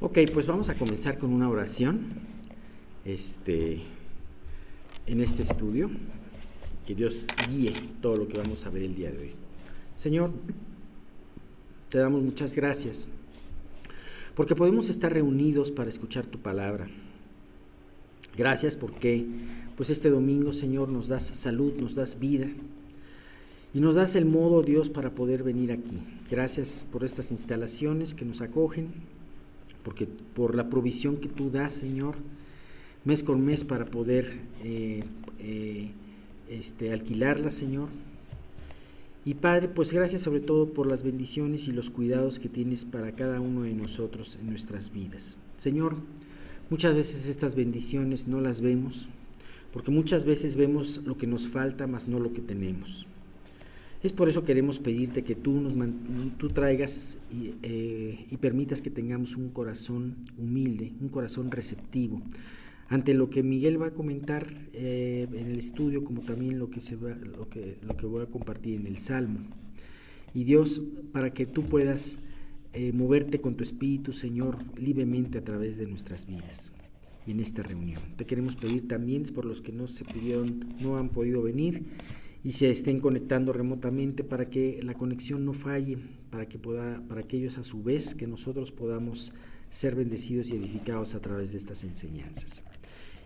Ok, pues vamos a comenzar con una oración en este estudio. Que Dios guíe todo lo que vamos a ver el día de hoy. Señor, te damos muchas gracias porque podemos estar reunidos para escuchar tu palabra. Gracias porque pues este domingo, Señor, nos das salud, nos das vida y nos das el modo, Dios, para poder venir aquí. Gracias por estas instalaciones que nos acogen, porque por la provisión que tú das, Señor, mes con mes para poder alquilarlas, Señor. Y Padre, pues gracias sobre todo por las bendiciones y los cuidados que tienes para cada uno de nosotros en nuestras vidas. Señor, muchas veces estas bendiciones no las vemos, porque muchas veces vemos lo que nos falta, más no lo que tenemos. Es por eso queremos pedirte que tú traigas y permitas que tengamos un corazón humilde, un corazón receptivo, ante lo que Miguel va a comentar en el estudio, como también lo que voy a compartir en el Salmo. Y Dios, para que tú puedas moverte con tu Espíritu, Señor, libremente a través de nuestras vidas y en esta reunión. Te queremos pedir también por los que no han podido venir y se estén conectando remotamente, para que la conexión no falle, para que ellos a su vez, que nosotros podamos ser bendecidos y edificados a través de estas enseñanzas.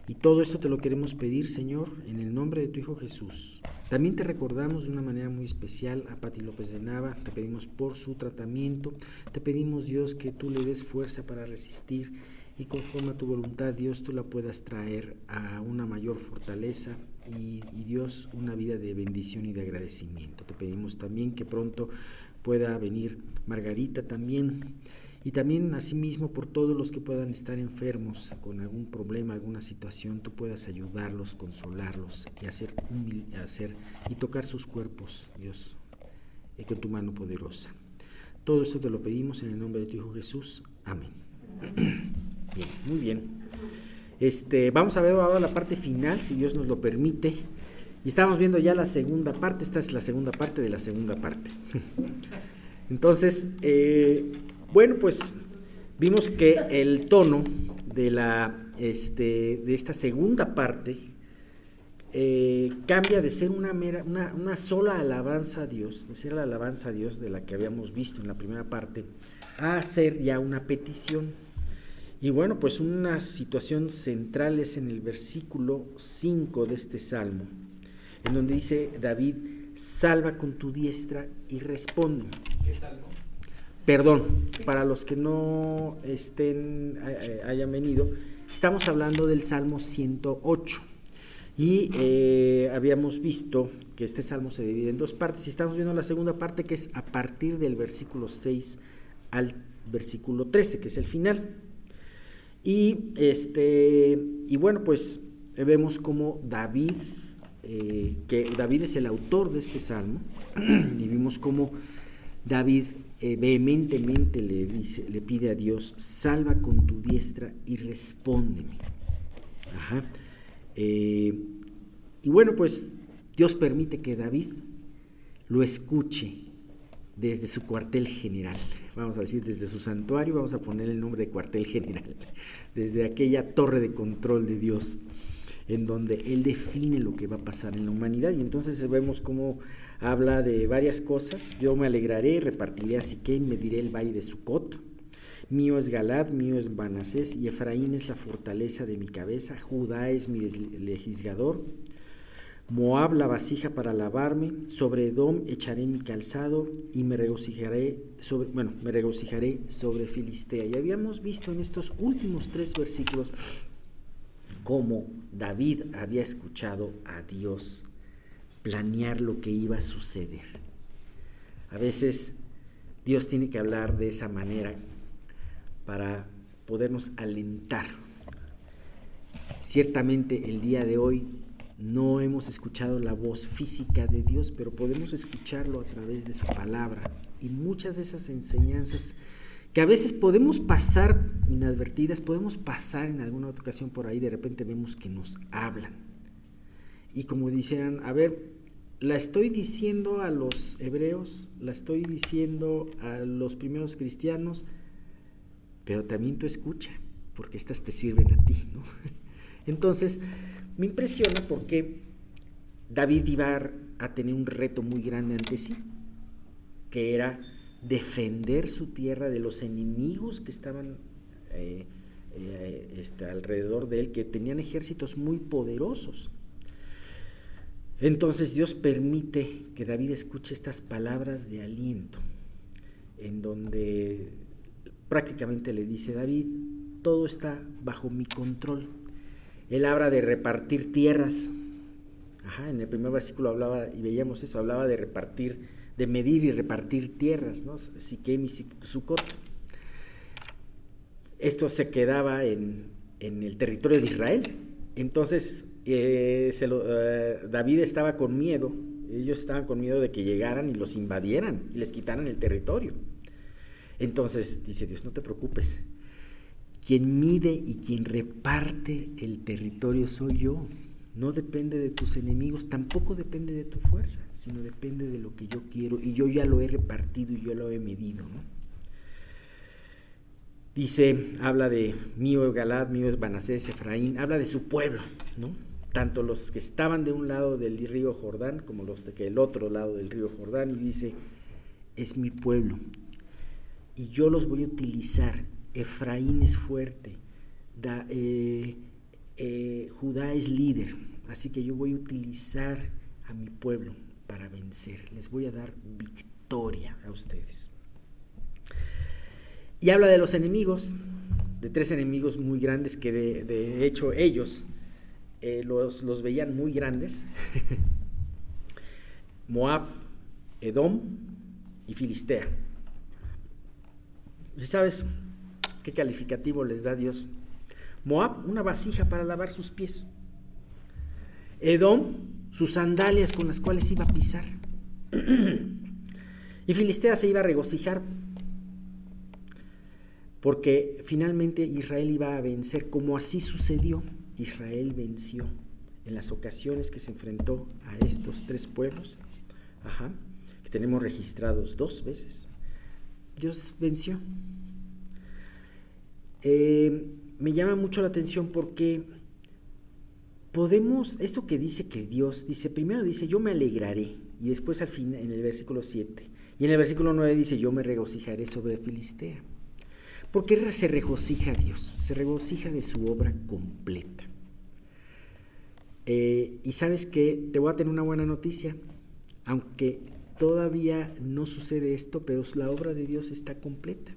Y todo esto te lo queremos pedir, Señor, en el nombre de tu Hijo Jesús. También te recordamos de una manera muy especial a Pati López de Nava. Te pedimos por su tratamiento, te pedimos, Dios, que tú le des fuerza para resistir, y conforme a tu voluntad, Dios, tú la puedas traer a una mayor fortaleza y Dios, una vida de bendición y de agradecimiento. Te pedimos también que pronto pueda venir Margarita también, y también asimismo por todos los que puedan estar enfermos con algún problema, alguna situación, tú puedas ayudarlos, consolarlos y tocar sus cuerpos, Dios, con tu mano poderosa. Todo esto te lo pedimos en el nombre de tu Hijo Jesús. Amén. Bien, muy bien. Vamos a ver ahora la parte final, si Dios nos lo permite. Y estamos viendo ya la segunda parte. Esta es la segunda parte de la segunda parte. Entonces, bueno, pues vimos que el tono de esta segunda parte cambia de ser una sola alabanza a Dios, de ser la alabanza a Dios de la que habíamos visto en la primera parte, a ser ya una petición. Y bueno, pues una situación central es en el versículo 5 de este salmo, en donde dice David: salva con tu diestra y responde. ¿Qué salmo? Perdón, para los que no hayan venido, estamos hablando del Salmo 108. Y habíamos visto que este salmo se divide en dos partes, y estamos viendo la segunda parte, que es a partir del versículo 6 al versículo 13, que es el final. Y bueno, pues vemos como David, que David es el autor de este salmo, y vimos como David vehementemente le pide a Dios: salva con tu diestra y respóndeme. Ajá. Y bueno, pues Dios permite que David lo escuche desde su cuartel general, vamos a decir, desde su santuario, vamos a poner el nombre de cuartel general, desde aquella torre de control de Dios, en donde Él define lo que va a pasar en la humanidad. Y entonces vemos cómo habla de varias cosas. Yo me alegraré, repartiré a Siquem, mediré el valle de Sucot. Mío es Galad, mío es Manasés, y Efraín es la fortaleza de mi cabeza. Judá es mi legislador. Moab la vasija para lavarme. Sobre Edom echaré mi calzado, y me regocijaré sobre Filistea. Y habíamos visto en estos últimos 3 versículos cómo David había escuchado a Dios planear lo que iba a suceder. A veces Dios tiene que hablar de esa manera para podernos alentar. Ciertamente el día de hoy no hemos escuchado la voz física de Dios, pero podemos escucharlo a través de su palabra, y muchas de esas enseñanzas que a veces podemos pasar inadvertidas, podemos pasar en alguna otra ocasión por ahí, de repente vemos que nos hablan. Y como dicen, a ver, la estoy diciendo a los hebreos, la estoy diciendo a los primeros cristianos, pero también tú escucha, porque estas te sirven a ti, ¿no? Entonces, me impresiona porque David iba a tener un reto muy grande ante sí, que era defender su tierra de los enemigos que estaban alrededor de él, que tenían ejércitos muy poderosos. Entonces Dios permite que David escuche estas palabras de aliento, en donde prácticamente le dice: David, todo está bajo mi control. Él habla de repartir tierras. En el primer versículo hablaba, y veíamos eso, hablaba de repartir, de medir y repartir tierras, ¿no? Siquem y Sucot. Esto se quedaba en el territorio de Israel. Entonces David estaba con miedo, ellos estaban con miedo de que llegaran y los invadieran y les quitaran el territorio. Entonces dice Dios: no te preocupes, quien mide y quien reparte el territorio soy yo. No depende de tus enemigos, tampoco depende de tu fuerza, sino depende de lo que yo quiero, y yo ya lo he repartido y yo lo he medido, ¿no? Dice, habla de mío es Galaad, mío es Manasés, Efraín, habla de su pueblo, ¿no? Tanto los que estaban de un lado del río Jordán como los de el otro lado del río Jordán, y dice: es mi pueblo y yo los voy a utilizar. Efraín es fuerte, Judá es líder, así que yo voy a utilizar a mi pueblo para vencer, les voy a dar victoria a ustedes. Y habla de los enemigos, de 3 enemigos muy grandes que de hecho ellos los veían muy grandes: Moab, Edom y Filistea. ¿Y sabes qué calificativo les da Dios? Moab, una vasija para lavar sus pies. Edom, sus sandalias con las cuales iba a pisar. Y Filistea se iba a regocijar, porque finalmente Israel iba a vencer, como así sucedió. Israel venció en las ocasiones que se enfrentó a estos 3 pueblos, que tenemos registrados 2 veces. Dios venció. Me llama mucho la atención porque podemos, esto que dice que Dios dice, primero dice yo me alegraré, y después al fin en el versículo 7, y en el versículo 9 dice yo me regocijaré sobre Filistea. ¿Por qué se regocija Dios? Se regocija de su obra completa. Y sabes que te voy a tener una buena noticia, aunque todavía no sucede esto, pero la obra de Dios está completa.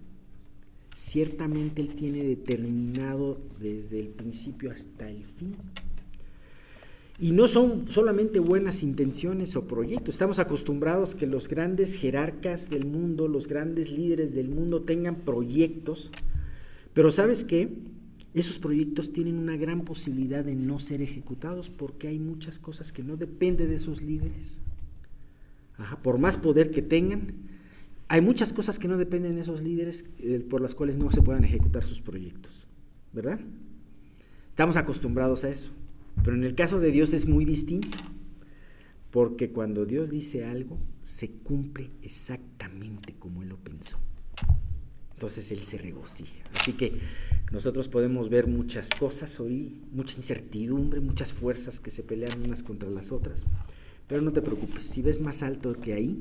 Ciertamente Él tiene determinado desde el principio hasta el fin. Y no son solamente buenas intenciones o proyectos. Estamos acostumbrados que los grandes jerarcas del mundo, los grandes líderes del mundo tengan proyectos, pero ¿sabes qué? Esos proyectos tienen una gran posibilidad de no ser ejecutados porque hay muchas cosas que no dependen de esos líderes. Por más poder que tengan, hay muchas cosas que no dependen de esos líderes por las cuales no se puedan ejecutar sus proyectos, ¿verdad? Estamos acostumbrados a eso, pero en el caso de Dios es muy distinto, porque cuando Dios dice algo, se cumple exactamente como Él lo pensó. Entonces Él se regocija. Así que nosotros podemos ver muchas cosas hoy, mucha incertidumbre, muchas fuerzas que se pelean unas contra las otras, pero no te preocupes, si ves más alto que ahí,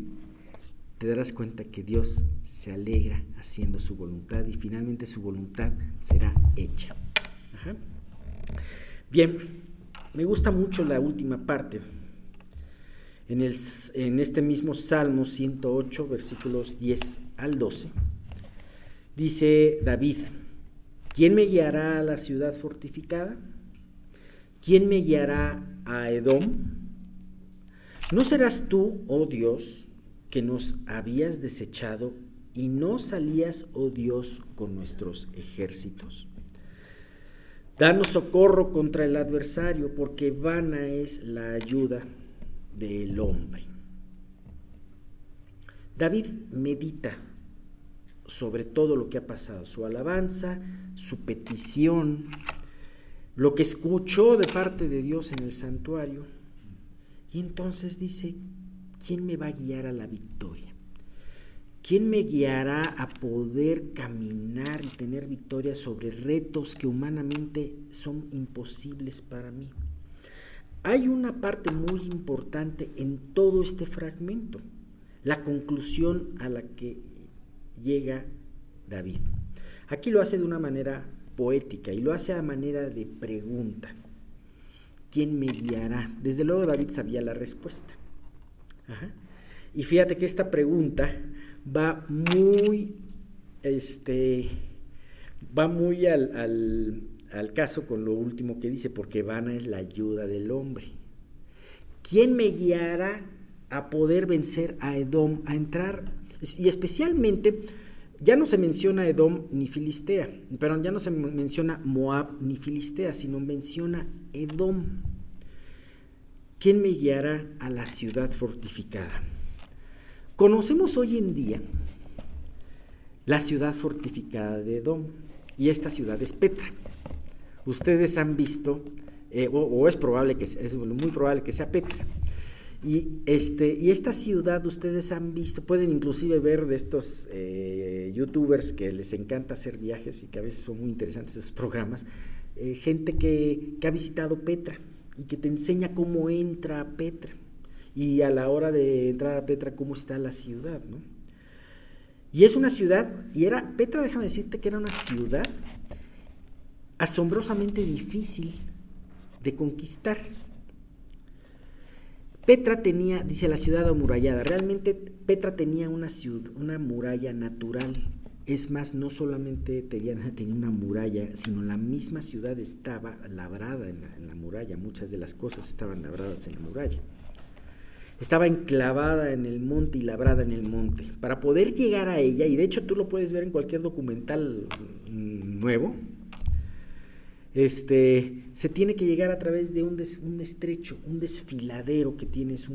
te darás cuenta que Dios se alegra haciendo su voluntad y finalmente su voluntad será hecha. Bien, me gusta mucho la última parte. En este mismo Salmo 108, versículos 10 al 12, dice David: ¿quién me guiará a la ciudad fortificada? ¿Quién me guiará a Edom? ¿No serás tú, oh Dios, que nos habías desechado y no salías, oh Dios, con nuestros ejércitos? Danos socorro contra el adversario, porque vana es la ayuda del hombre. David medita sobre todo lo que ha pasado, su alabanza, su petición, lo que escuchó de parte de Dios en el santuario, y entonces dice: ¿quién me va a guiar a la victoria? ¿Quién me guiará a poder caminar y tener victoria sobre retos que humanamente son imposibles para mí? Hay una parte muy importante en todo este fragmento, la conclusión a la que llega David. Aquí lo hace de una manera poética y lo hace a manera de pregunta. ¿Quién me guiará? Desde luego David sabía la respuesta. Ajá. Y fíjate que esta pregunta va muy al caso con lo último que dice, porque vana es la ayuda del hombre. ¿Quién me guiará a poder vencer a Edom, a entrar? Y especialmente, ya no se menciona Edom ni Filistea, pero ya no se menciona Moab ni Filistea, sino menciona Edom. ¿Quién me guiará a la ciudad fortificada? Conocemos hoy en día la ciudad fortificada de Edom, y esta ciudad es Petra. Ustedes han visto, o es muy probable que sea Petra. Y esta ciudad ustedes han visto, pueden inclusive ver de estos youtubers que les encanta hacer viajes y que a veces son muy interesantes esos programas, gente que ha visitado Petra y que te enseña cómo entra a Petra. Y a la hora de entrar a Petra, cómo está la ciudad, ¿no? Y es una ciudad, Petra, déjame decirte que era una ciudad asombrosamente difícil de conquistar. Petra tenía, dice, la ciudad amurallada. Realmente Petra tenía una muralla natural. Es más, no solamente tenía una muralla, sino la misma ciudad estaba labrada en la muralla. Muchas de las cosas estaban labradas en la muralla. Estaba enclavada en el monte y labrada en el monte. Para poder llegar a ella, y de hecho tú lo puedes ver en cualquier documental nuevo, se tiene que llegar a través de un estrecho, un desfiladero que tienes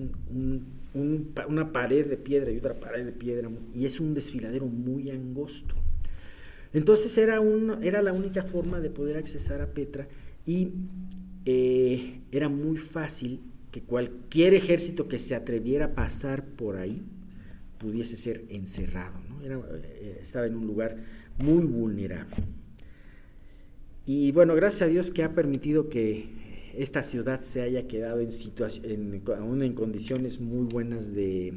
una pared de piedra y otra pared de piedra, y es un desfiladero muy angosto. Entonces era la única forma de poder accesar a Petra, y era muy fácil que cualquier ejército que se atreviera a pasar por ahí pudiese ser encerrado, ¿no? Estaba en un lugar muy vulnerable. Y bueno, gracias a Dios que ha permitido que esta ciudad se haya quedado aún en condiciones muy buenas de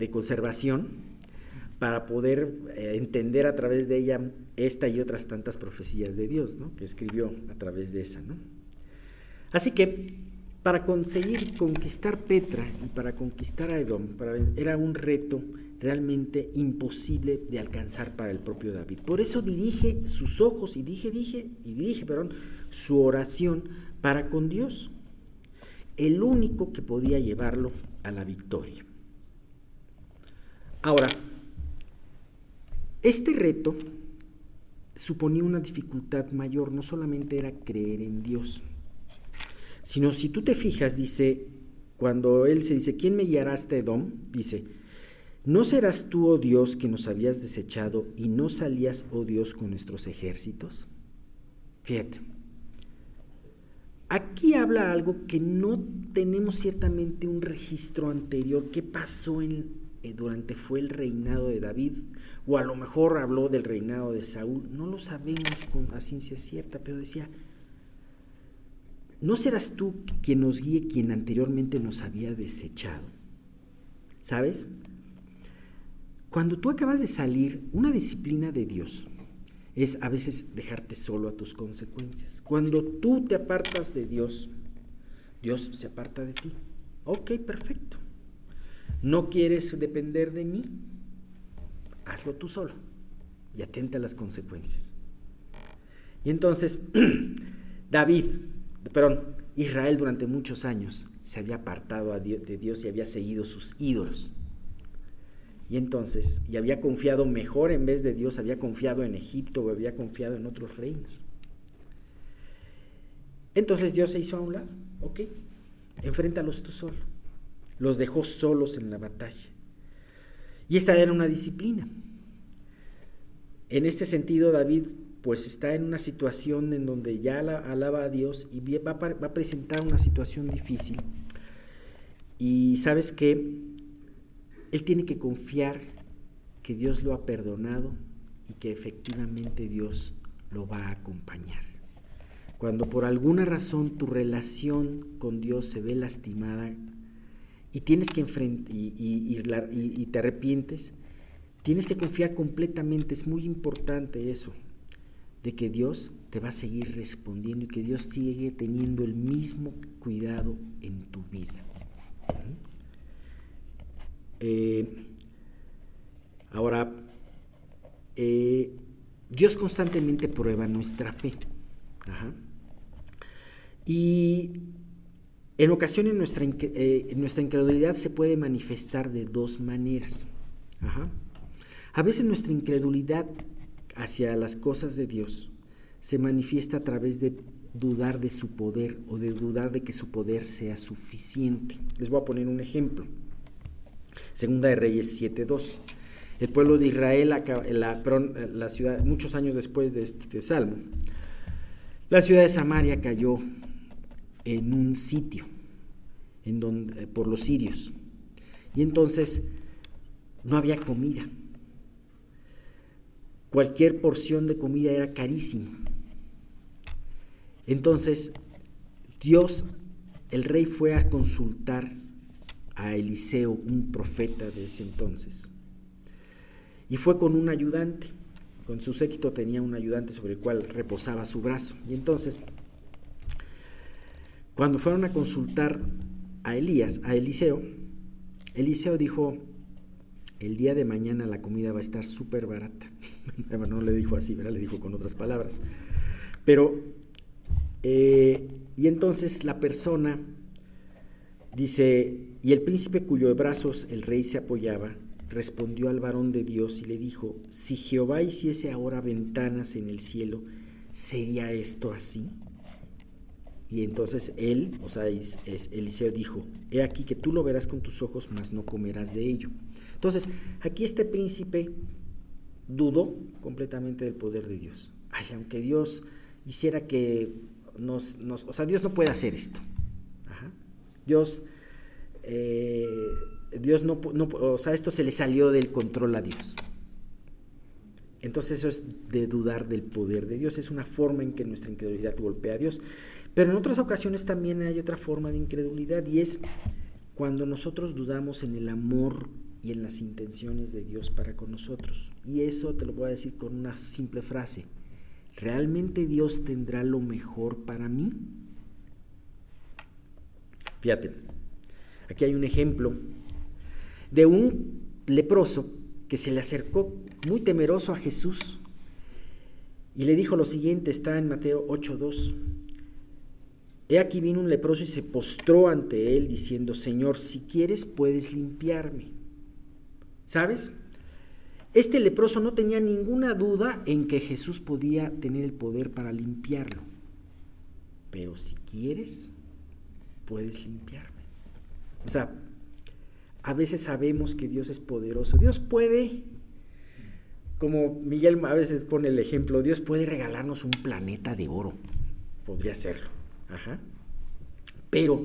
conservación, para poder entender a través de ella esta y otras tantas profecías de Dios, ¿no?, que escribió a través de esa, ¿no? Así que para conseguir conquistar Petra y para conquistar a Edom, era un reto realmente imposible de alcanzar para el propio David. Por eso dirige sus ojos y dirige su oración para con Dios, el único que podía llevarlo a la victoria. Ahora, este reto suponía una dificultad mayor. No solamente era creer en Dios, sino, si tú te fijas, dice, cuando él se dice, ¿quién me guiará hasta Edom? Dice, ¿no serás tú, oh Dios, que nos habías desechado y no salías, oh Dios, con nuestros ejércitos? Fíjate, aquí habla algo que no tenemos ciertamente un registro anterior. ¿Qué pasó durante fue el reinado de David? O a lo mejor habló del reinado de Saúl. No lo sabemos a ciencia cierta, pero decía, ¿no serás tú quien nos guíe, quien anteriormente nos había desechado? ¿Sabes? Cuando tú acabas de salir, una disciplina de Dios es a veces dejarte solo a tus consecuencias. Cuando tú te apartas de Dios, Dios se aparta de ti. Ok, perfecto. ¿No quieres depender de mí? Hazlo tú solo y atenta a las consecuencias. Y entonces, Israel durante muchos años se había apartado de Dios y había seguido sus ídolos. Y entonces, y había confiado mejor en vez de Dios, había confiado en Egipto o había confiado en otros reinos. Entonces Dios se hizo a un lado. Ok, enfréntalos tú solo. Los dejó solos en la batalla. Y esta era una disciplina. En este sentido, David pues está en una situación en donde ya alaba a Dios y va a presentar una situación difícil. Y sabes que él tiene que confiar que Dios lo ha perdonado y que efectivamente Dios lo va a acompañar. Cuando por alguna razón tu relación con Dios se ve lastimada y tienes que y te arrepientes, tienes que confiar completamente. Es muy importante eso, de que Dios te va a seguir respondiendo y que Dios sigue teniendo el mismo cuidado en tu vida. Ahora, Dios constantemente prueba nuestra fe. Y en ocasiones nuestra incredulidad se puede manifestar de dos maneras. A veces nuestra incredulidad hacia las cosas de Dios se manifiesta a través de dudar de su poder o de dudar de que su poder sea suficiente. Les voy a poner un ejemplo. Segunda de Reyes 7:2. El pueblo de Israel, la ciudad, muchos años después de este salmo, la ciudad de Samaria cayó en un sitio por los sirios. Y entonces no había comida. Cualquier porción de comida era carísima. Entonces el rey fue a consultar a Eliseo, un profeta de ese entonces. Y fue con un ayudante. Con su séquito tenía un ayudante sobre el cual reposaba su brazo. Y entonces, cuando fueron a consultar a Eliseo dijo: el día de mañana la comida va a estar súper barata. No le dijo así, ¿verdad? Le dijo con otras palabras. Pero, y entonces la persona dice: y el príncipe cuyo brazos el rey se apoyaba, respondió al varón de Dios y le dijo: si Jehová hiciese ahora ventanas en el cielo, ¿sería esto así? Y entonces Eliseo dijo: he aquí que tú lo verás con tus ojos, mas no comerás de ello. Entonces, aquí este príncipe dudó completamente del poder de Dios. Aunque Dios hiciera que Dios no puede hacer esto. Dios no, esto se le salió del control a Dios. Entonces eso es de dudar del poder de Dios, es una forma en que nuestra incredulidad golpea a Dios. Pero en otras ocasiones también hay otra forma de incredulidad, y es cuando nosotros dudamos en el amor y en las intenciones de Dios para con nosotros. Y eso te lo voy a decir con una simple frase: ¿realmente Dios tendrá lo mejor para mí? Fíjate, aquí hay un ejemplo de un leproso que se le acercó muy temeroso a Jesús y le dijo lo siguiente. Está en Mateo 8:2. He aquí vino un leproso y se postró ante él diciendo: Señor, si quieres puedes limpiarme. ¿Sabes? Este leproso no tenía ninguna duda en que Jesús podía tener el poder para limpiarlo. Pero si quieres, puedes limpiarme. O sea, a veces sabemos que Dios es poderoso. Dios puede, como Miguel a veces pone el ejemplo, Dios puede regalarnos un planeta de oro. Podría hacerlo. Pero,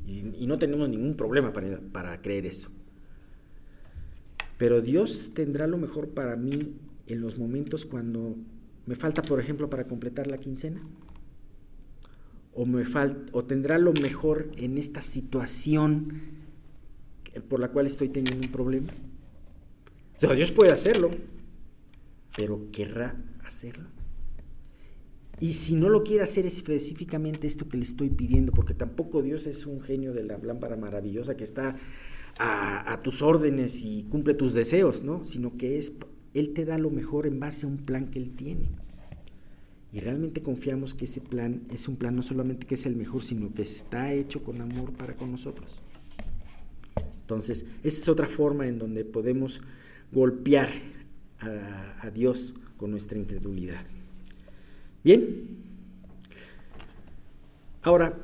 y no tenemos ningún problema para creer eso. Pero Dios tendrá lo mejor para mí en los momentos cuando me falta, por ejemplo, para completar la quincena. O tendrá lo mejor en esta situación por la cual estoy teniendo un problema. O sea, Dios puede hacerlo, pero ¿querrá hacerlo? Y si no lo quiere hacer específicamente esto que le estoy pidiendo, porque tampoco Dios es un genio de la lámpara maravillosa que está a tus órdenes y cumple tus deseos, ¿no? Sino que Él te da lo mejor en base a un plan que Él tiene. Y realmente confiamos que ese plan es un plan no solamente que es el mejor, sino que está hecho con amor para con nosotros. Entonces, esa es otra forma en donde podemos golpear a Dios con nuestra incredulidad. Bien. Ahora,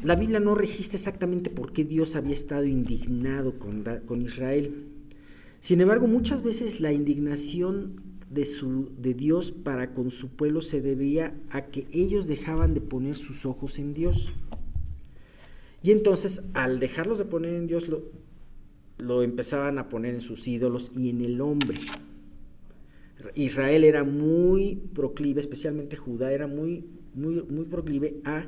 la Biblia no registra exactamente por qué Dios había estado indignado con Israel. Sin embargo, muchas veces la indignación de Dios para con su pueblo se debía a que ellos dejaban de poner sus ojos en Dios. Y entonces, al dejarlos de poner en Dios, lo empezaban a poner en sus ídolos y en el hombre. Israel era muy proclive, especialmente Judá, era muy proclive a,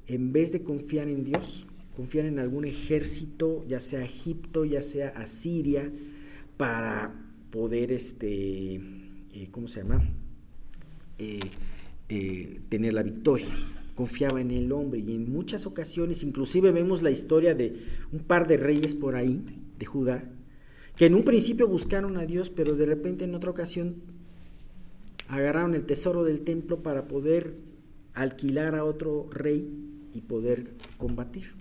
en vez de confiar en Dios, confiar en algún ejército, ya sea Egipto, ya sea Asiria, para poder, tener la victoria. Confiaba en el hombre, y en muchas ocasiones, inclusive vemos la historia de un par de reyes por ahí, de Judá, que en un principio buscaron a Dios, pero de repente en otra ocasión agarraron el tesoro del templo para poder alquilar a otro rey y poder combatir.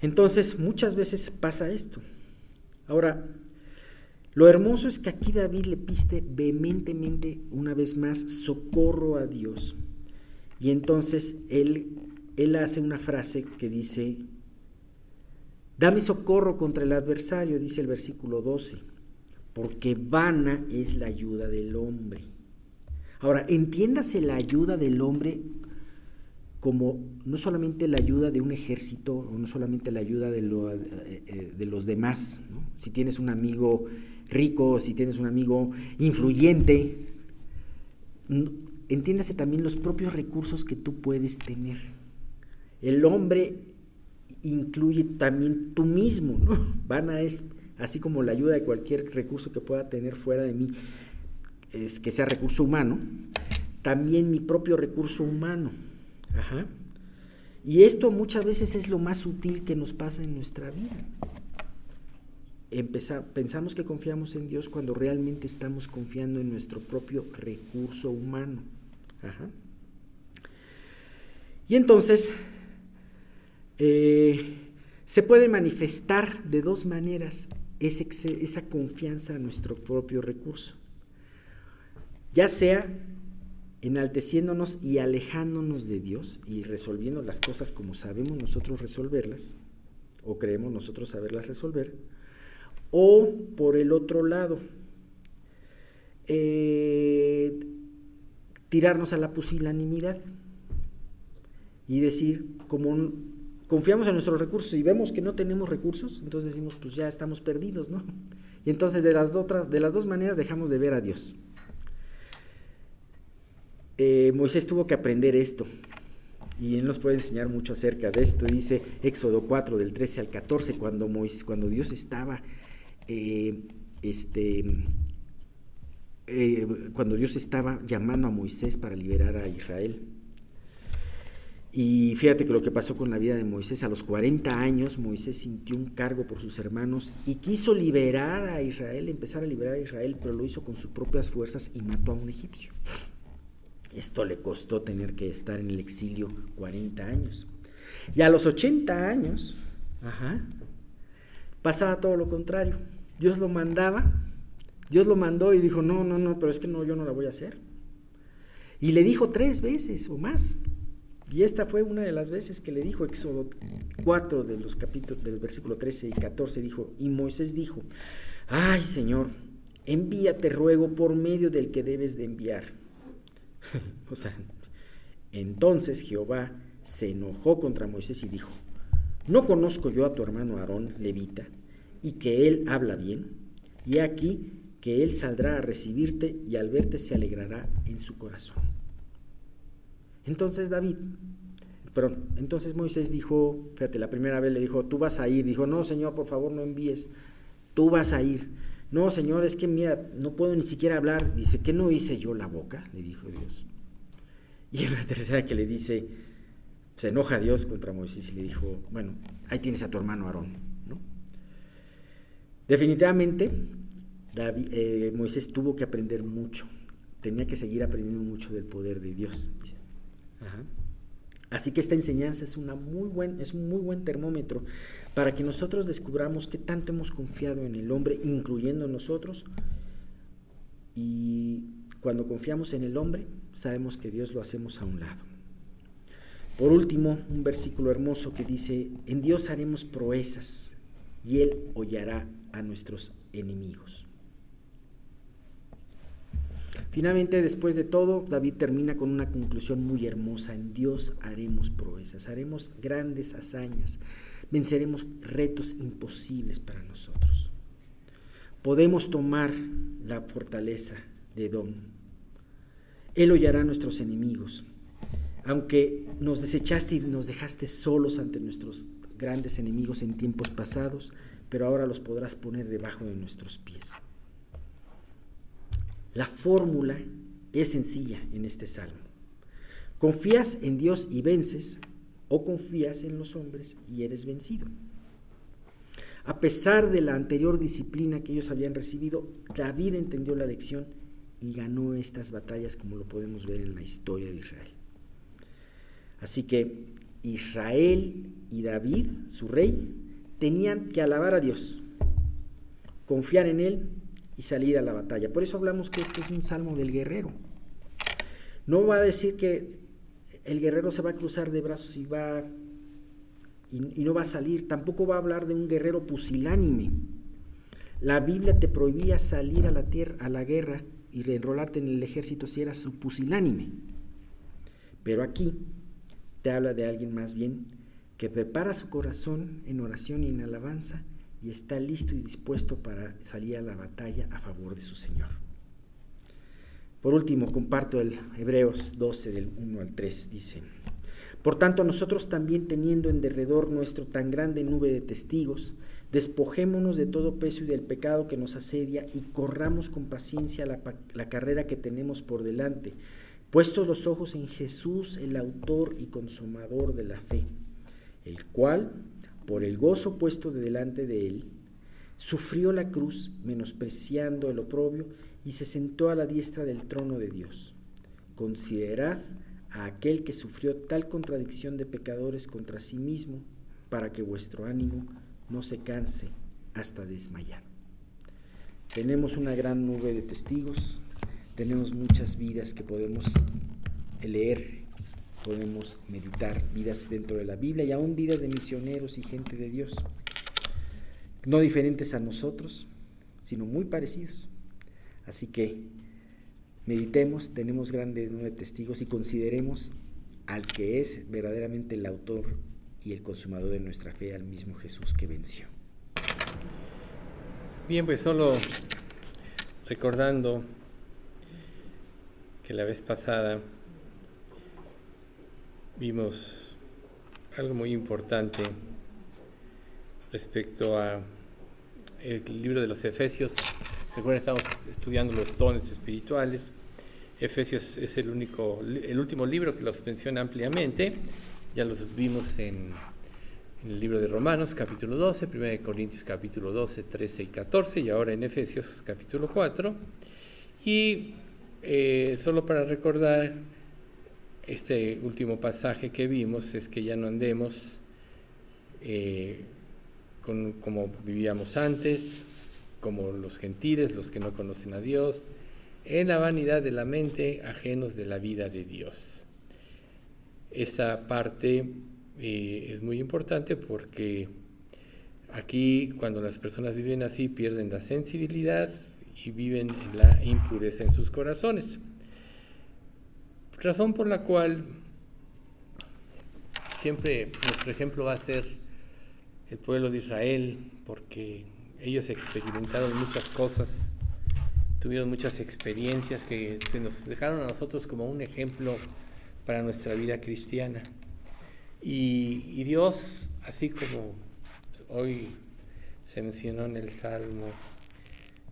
Entonces, muchas veces pasa esto. Ahora, lo hermoso es que aquí David le pide vehementemente, una vez más, socorro a Dios. Y entonces él hace una frase que dice: dame socorro contra el adversario, dice el versículo 12, porque vana es la ayuda del hombre. Ahora, entiéndase la ayuda del hombre como no solamente la ayuda de un ejército, o no solamente la ayuda de los demás, ¿no? Si tienes un amigo rico, si tienes un amigo influyente, entiéndase también los propios recursos que tú puedes tener. El hombre incluye también tú mismo, ¿no? Vana es, así como la ayuda de cualquier recurso que pueda tener fuera de mí, es que sea recurso humano, también mi propio recurso humano. Ajá. Y esto muchas veces es lo más sutil que nos pasa en nuestra vida. Pensamos que confiamos en Dios cuando realmente estamos confiando en nuestro propio recurso humano. Ajá. Y entonces se puede manifestar de dos maneras esa confianza en nuestro propio recurso, ya sea enalteciéndonos y alejándonos de Dios y resolviendo las cosas como sabemos nosotros resolverlas, o creemos nosotros saberlas resolver, o por el otro lado, tirarnos a la pusilanimidad y decir, como confiamos en nuestros recursos y vemos que no tenemos recursos, entonces decimos, pues ya estamos perdidos, ¿no? Y entonces de las dos maneras dejamos de ver a Dios. Moisés tuvo que aprender esto, y él nos puede enseñar mucho acerca de esto. Dice Éxodo 4, del 13 al 14, cuando Dios estaba cuando Dios estaba llamando a Moisés para liberar a Israel. Y fíjate que lo que pasó con la vida de Moisés: a los 40 años Moisés sintió un cargo por sus hermanos y quiso liberar a Israel, empezar a liberar a Israel, pero lo hizo con sus propias fuerzas y mató a un egipcio. Esto le costó tener que estar en el exilio 40 años. Y a los 80 años, pasaba todo lo contrario. Dios lo mandó y dijo, no, pero es que no, yo no la voy a hacer. Y le dijo 3 veces o más. Y esta fue una de las veces que le dijo. Éxodo 4, de los capítulos, del versículo 13 y 14, dijo: y Moisés dijo, ay, Señor, envíate, ruego, por medio del que debes de enviar. O sea, entonces Jehová se enojó contra Moisés y dijo: ¿no conozco yo a tu hermano Aarón, levita, y que él habla bien? Y aquí que él saldrá a recibirte, y al verte se alegrará en su corazón. Entonces Moisés dijo, fíjate, la primera vez le dijo, tú vas a ir. Dijo, no, Señor, por favor, no envíes, tú vas a ir. No, Señor, es que mira, no puedo ni siquiera hablar. Dice, ¿qué no hice yo la boca? Le dijo Dios. Y en la tercera que le dice, se enoja Dios contra Moisés y le dijo, bueno, ahí tienes a tu hermano Aarón, ¿no? Definitivamente, Moisés tuvo que aprender mucho, tenía que seguir aprendiendo mucho del poder de Dios. Así que esta enseñanza es un muy buen termómetro para que nosotros descubramos qué tanto hemos confiado en el hombre, incluyendo nosotros. Y cuando confiamos en el hombre, sabemos que Dios lo hacemos a un lado. Por último, un versículo hermoso que dice, en Dios haremos proezas y Él hollará a nuestros enemigos. Finalmente, después de todo, David termina con una conclusión muy hermosa: en Dios haremos proezas, haremos grandes hazañas, venceremos retos imposibles para nosotros. Podemos tomar la fortaleza de Edom. Él hollará a nuestros enemigos. Aunque nos desechaste y nos dejaste solos ante nuestros grandes enemigos en tiempos pasados, pero ahora los podrás poner debajo de nuestros pies. La fórmula es sencilla en este salmo. ¿Confías en Dios y vences, o confías en los hombres y eres vencido? A pesar de la anterior disciplina que ellos habían recibido, David entendió la lección y ganó estas batallas, como lo podemos ver en la historia de Israel. Así que Israel y David, su rey, tenían que alabar a Dios, confiar en Él y salir a la batalla. Por eso hablamos que este es un salmo del guerrero. No va a decir que el guerrero se va a cruzar de brazos y no va a salir. Tampoco va a hablar de un guerrero pusilánime. La Biblia te prohibía salir a la guerra y reenrolarte en el ejército si eras un pusilánime. Pero aquí te habla de alguien más bien que prepara su corazón en oración y en alabanza y está listo y dispuesto para salir a la batalla a favor de su Señor. Por último, comparto el Hebreos 12 del 1 al 3, dice: Por tanto, nosotros también, teniendo en derredor nuestro tan grande nube de testigos, despojémonos de todo peso y del pecado que nos asedia y corramos con paciencia la carrera que tenemos por delante, puestos los ojos en Jesús, el autor y consumador de la fe, el cual, por el gozo puesto de delante de él, sufrió la cruz, menospreciando el oprobio, y se sentó a la diestra del trono de Dios. Considerad a aquel que sufrió tal contradicción de pecadores contra sí mismo, para que vuestro ánimo no se canse hasta desmayar. Tenemos una gran nube de testigos, tenemos muchas vidas que podemos leer, podemos meditar, vidas dentro de la Biblia y aún vidas de misioneros y gente de Dios, no diferentes a nosotros, sino muy parecidos. Así que meditemos, tenemos grande nube de testigos y consideremos al que es verdaderamente el autor y el consumador de nuestra fe, al mismo Jesús que venció. Bien, pues solo recordando que la vez pasada vimos algo muy importante respecto a el libro de los Efesios. Recuerden, estamos estudiando los dones espirituales. Efesios es el último libro que los menciona ampliamente. Ya los vimos en el libro de Romanos, capítulo 12, 1 Corintios, capítulo 12, 13 y 14, y ahora en Efesios, capítulo 4. Y solo para recordar, este último pasaje que vimos es que ya no andemos como vivíamos antes, como los gentiles, los que no conocen a Dios, en la vanidad de la mente, ajenos de la vida de Dios. Esa parte es muy importante porque aquí, cuando las personas viven así, pierden la sensibilidad y viven en la impureza en sus corazones. Razón por la cual siempre nuestro ejemplo va a ser el pueblo de Israel, porque ellos experimentaron muchas cosas, tuvieron muchas experiencias que se nos dejaron a nosotros como un ejemplo para nuestra vida cristiana. Y Dios, así como hoy se mencionó en el Salmo,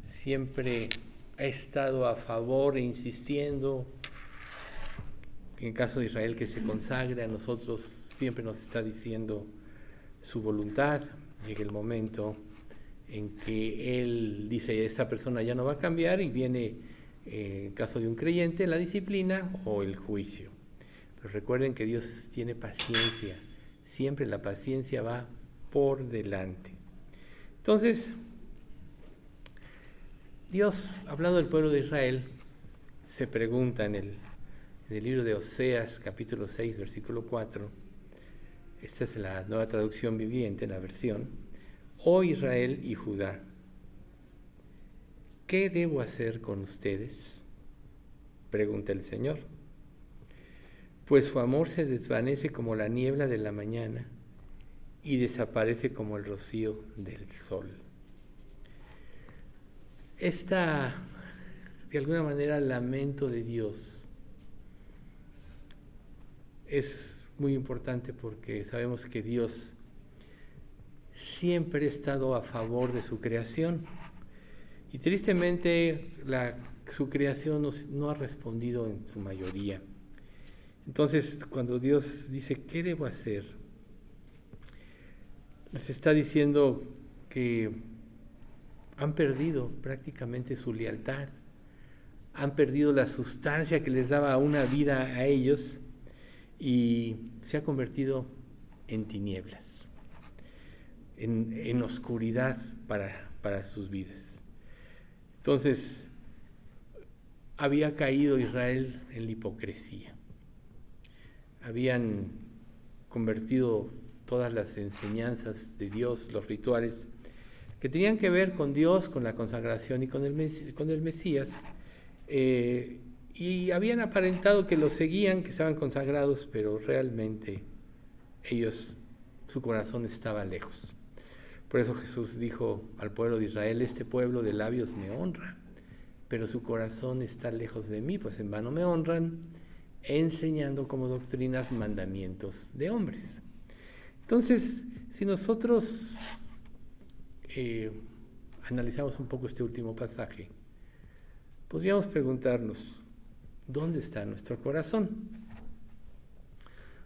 siempre ha estado a favor e insistiendo. En el caso de Israel, que se consagre a nosotros, siempre nos está diciendo su voluntad. Llega el momento en que Él dice, esta persona ya no va a cambiar, y viene, en caso de un creyente, la disciplina o el juicio. Pero recuerden que Dios tiene paciencia, siempre la paciencia va por delante. Entonces, Dios, hablando del pueblo de Israel, se pregunta en el libro de Oseas, capítulo 6, versículo 4, esta es la Nueva Traducción Viviente, la versión: Oh Israel y Judá, ¿qué debo hacer con ustedes?, pregunta el Señor. Pues su amor se desvanece como la niebla de la mañana, y desaparece como el rocío del sol. De alguna manera, lamento de Dios es muy importante porque sabemos que Dios siempre ha estado a favor de su creación y tristemente su creación no ha respondido en su mayoría. Entonces, cuando Dios dice, ¿qué debo hacer?, les está diciendo que han perdido prácticamente su lealtad, han perdido la sustancia que les daba una vida a ellos y se ha convertido en tinieblas, en oscuridad para sus vidas. Entonces, había caído Israel en la hipocresía. Habían convertido todas las enseñanzas de Dios, los rituales, que tenían que ver con Dios, con la consagración y con el Mesías, y habían aparentado que los seguían, que estaban consagrados, pero realmente su corazón estaba lejos. Por eso Jesús dijo al pueblo de Israel, este pueblo de labios me honra, pero su corazón está lejos de mí, pues en vano me honran, enseñando como doctrinas mandamientos de hombres. Entonces, si nosotros analizamos un poco este último pasaje, podríamos preguntarnos, ¿dónde está nuestro corazón?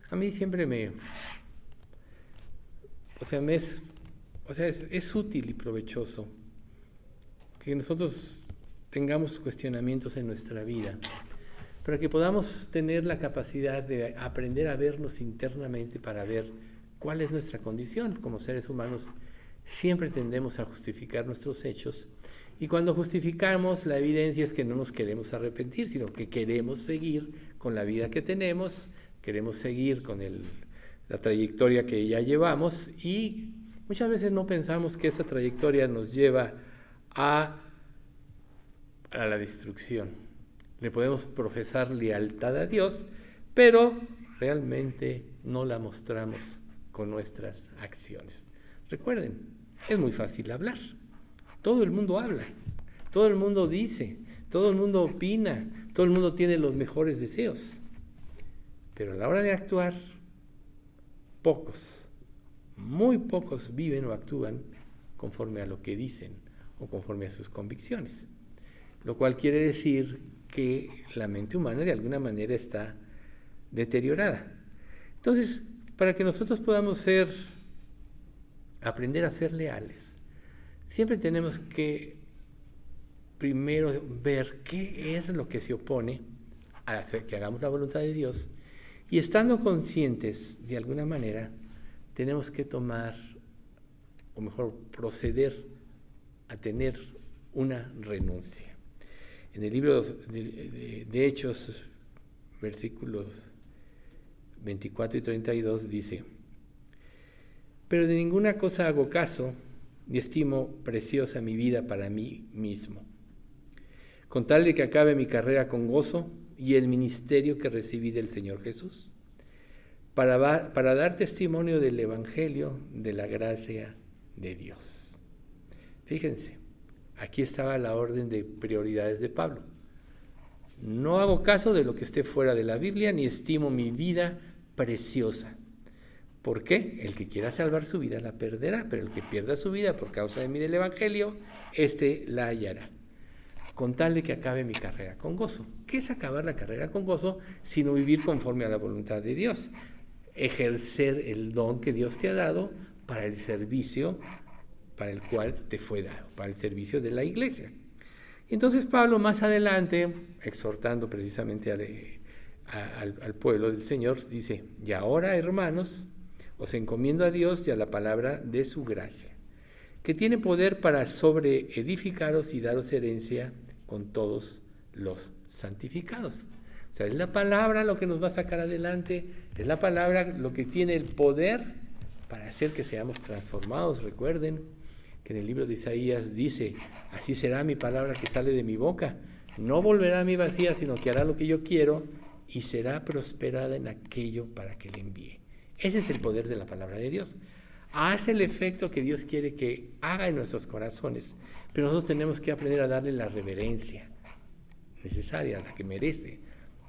A mí siempre es útil y provechoso que nosotros tengamos cuestionamientos en nuestra vida, para que podamos tener la capacidad de aprender a vernos internamente para ver cuál es nuestra condición. Como seres humanos siempre tendemos a justificar nuestros hechos, y cuando justificamos, la evidencia es que no nos queremos arrepentir, sino que queremos seguir con la vida que tenemos, queremos seguir con la trayectoria que ya llevamos, y muchas veces no pensamos que esa trayectoria nos lleva a la destrucción. Le podemos profesar lealtad a Dios, pero realmente no la mostramos con nuestras acciones. Recuerden, es muy fácil hablar. Todo el mundo habla, todo el mundo dice, todo el mundo opina, todo el mundo tiene los mejores deseos. Pero a la hora de actuar, muy pocos viven o actúan conforme a lo que dicen o conforme a sus convicciones. Lo cual quiere decir que la mente humana de alguna manera está deteriorada. Entonces, para que nosotros podamos aprender a ser leales, siempre tenemos que primero ver qué es lo que se opone a hacer que hagamos la voluntad de Dios, y estando conscientes de alguna manera, tenemos que tomar, o mejor proceder a tener una renuncia. En el libro de Hechos, versículos 24 y 32 dice: pero de ninguna cosa hago caso, ni estimo preciosa mi vida para mí mismo, con tal de que acabe mi carrera con gozo y el ministerio que recibí del Señor Jesús, para dar testimonio del Evangelio de la gracia de Dios. Fíjense, aquí estaba la orden de prioridades de Pablo. No hago caso de lo que esté fuera de la Biblia, ni estimo mi vida preciosa. ¿Por qué? El que quiera salvar su vida la perderá, pero el que pierda su vida por causa de mí del Evangelio, la hallará, con tal de que acabe mi carrera con gozo. ¿Qué es acabar la carrera con gozo? Sino vivir conforme a la voluntad de Dios, ejercer el don que Dios te ha dado para el servicio para el cual te fue dado, para el servicio de la iglesia. Entonces Pablo más adelante, exhortando precisamente al pueblo del Señor, dice: y ahora, hermanos, os encomiendo a Dios y a la palabra de su gracia, que tiene poder para sobreedificaros y daros herencia con todos los santificados. O sea, es la palabra lo que nos va a sacar adelante, es la palabra lo que tiene el poder para hacer que seamos transformados. Recuerden que en el libro de Isaías dice: así será mi palabra que sale de mi boca, no volverá a mí vacía, sino que hará lo que yo quiero y será prosperada en aquello para que le envíe. Ese es el poder de la palabra de Dios. hace el efecto que Dios quiere que haga en nuestros corazones, pero nosotros tenemos que aprender a darle la reverencia necesaria, la que merece.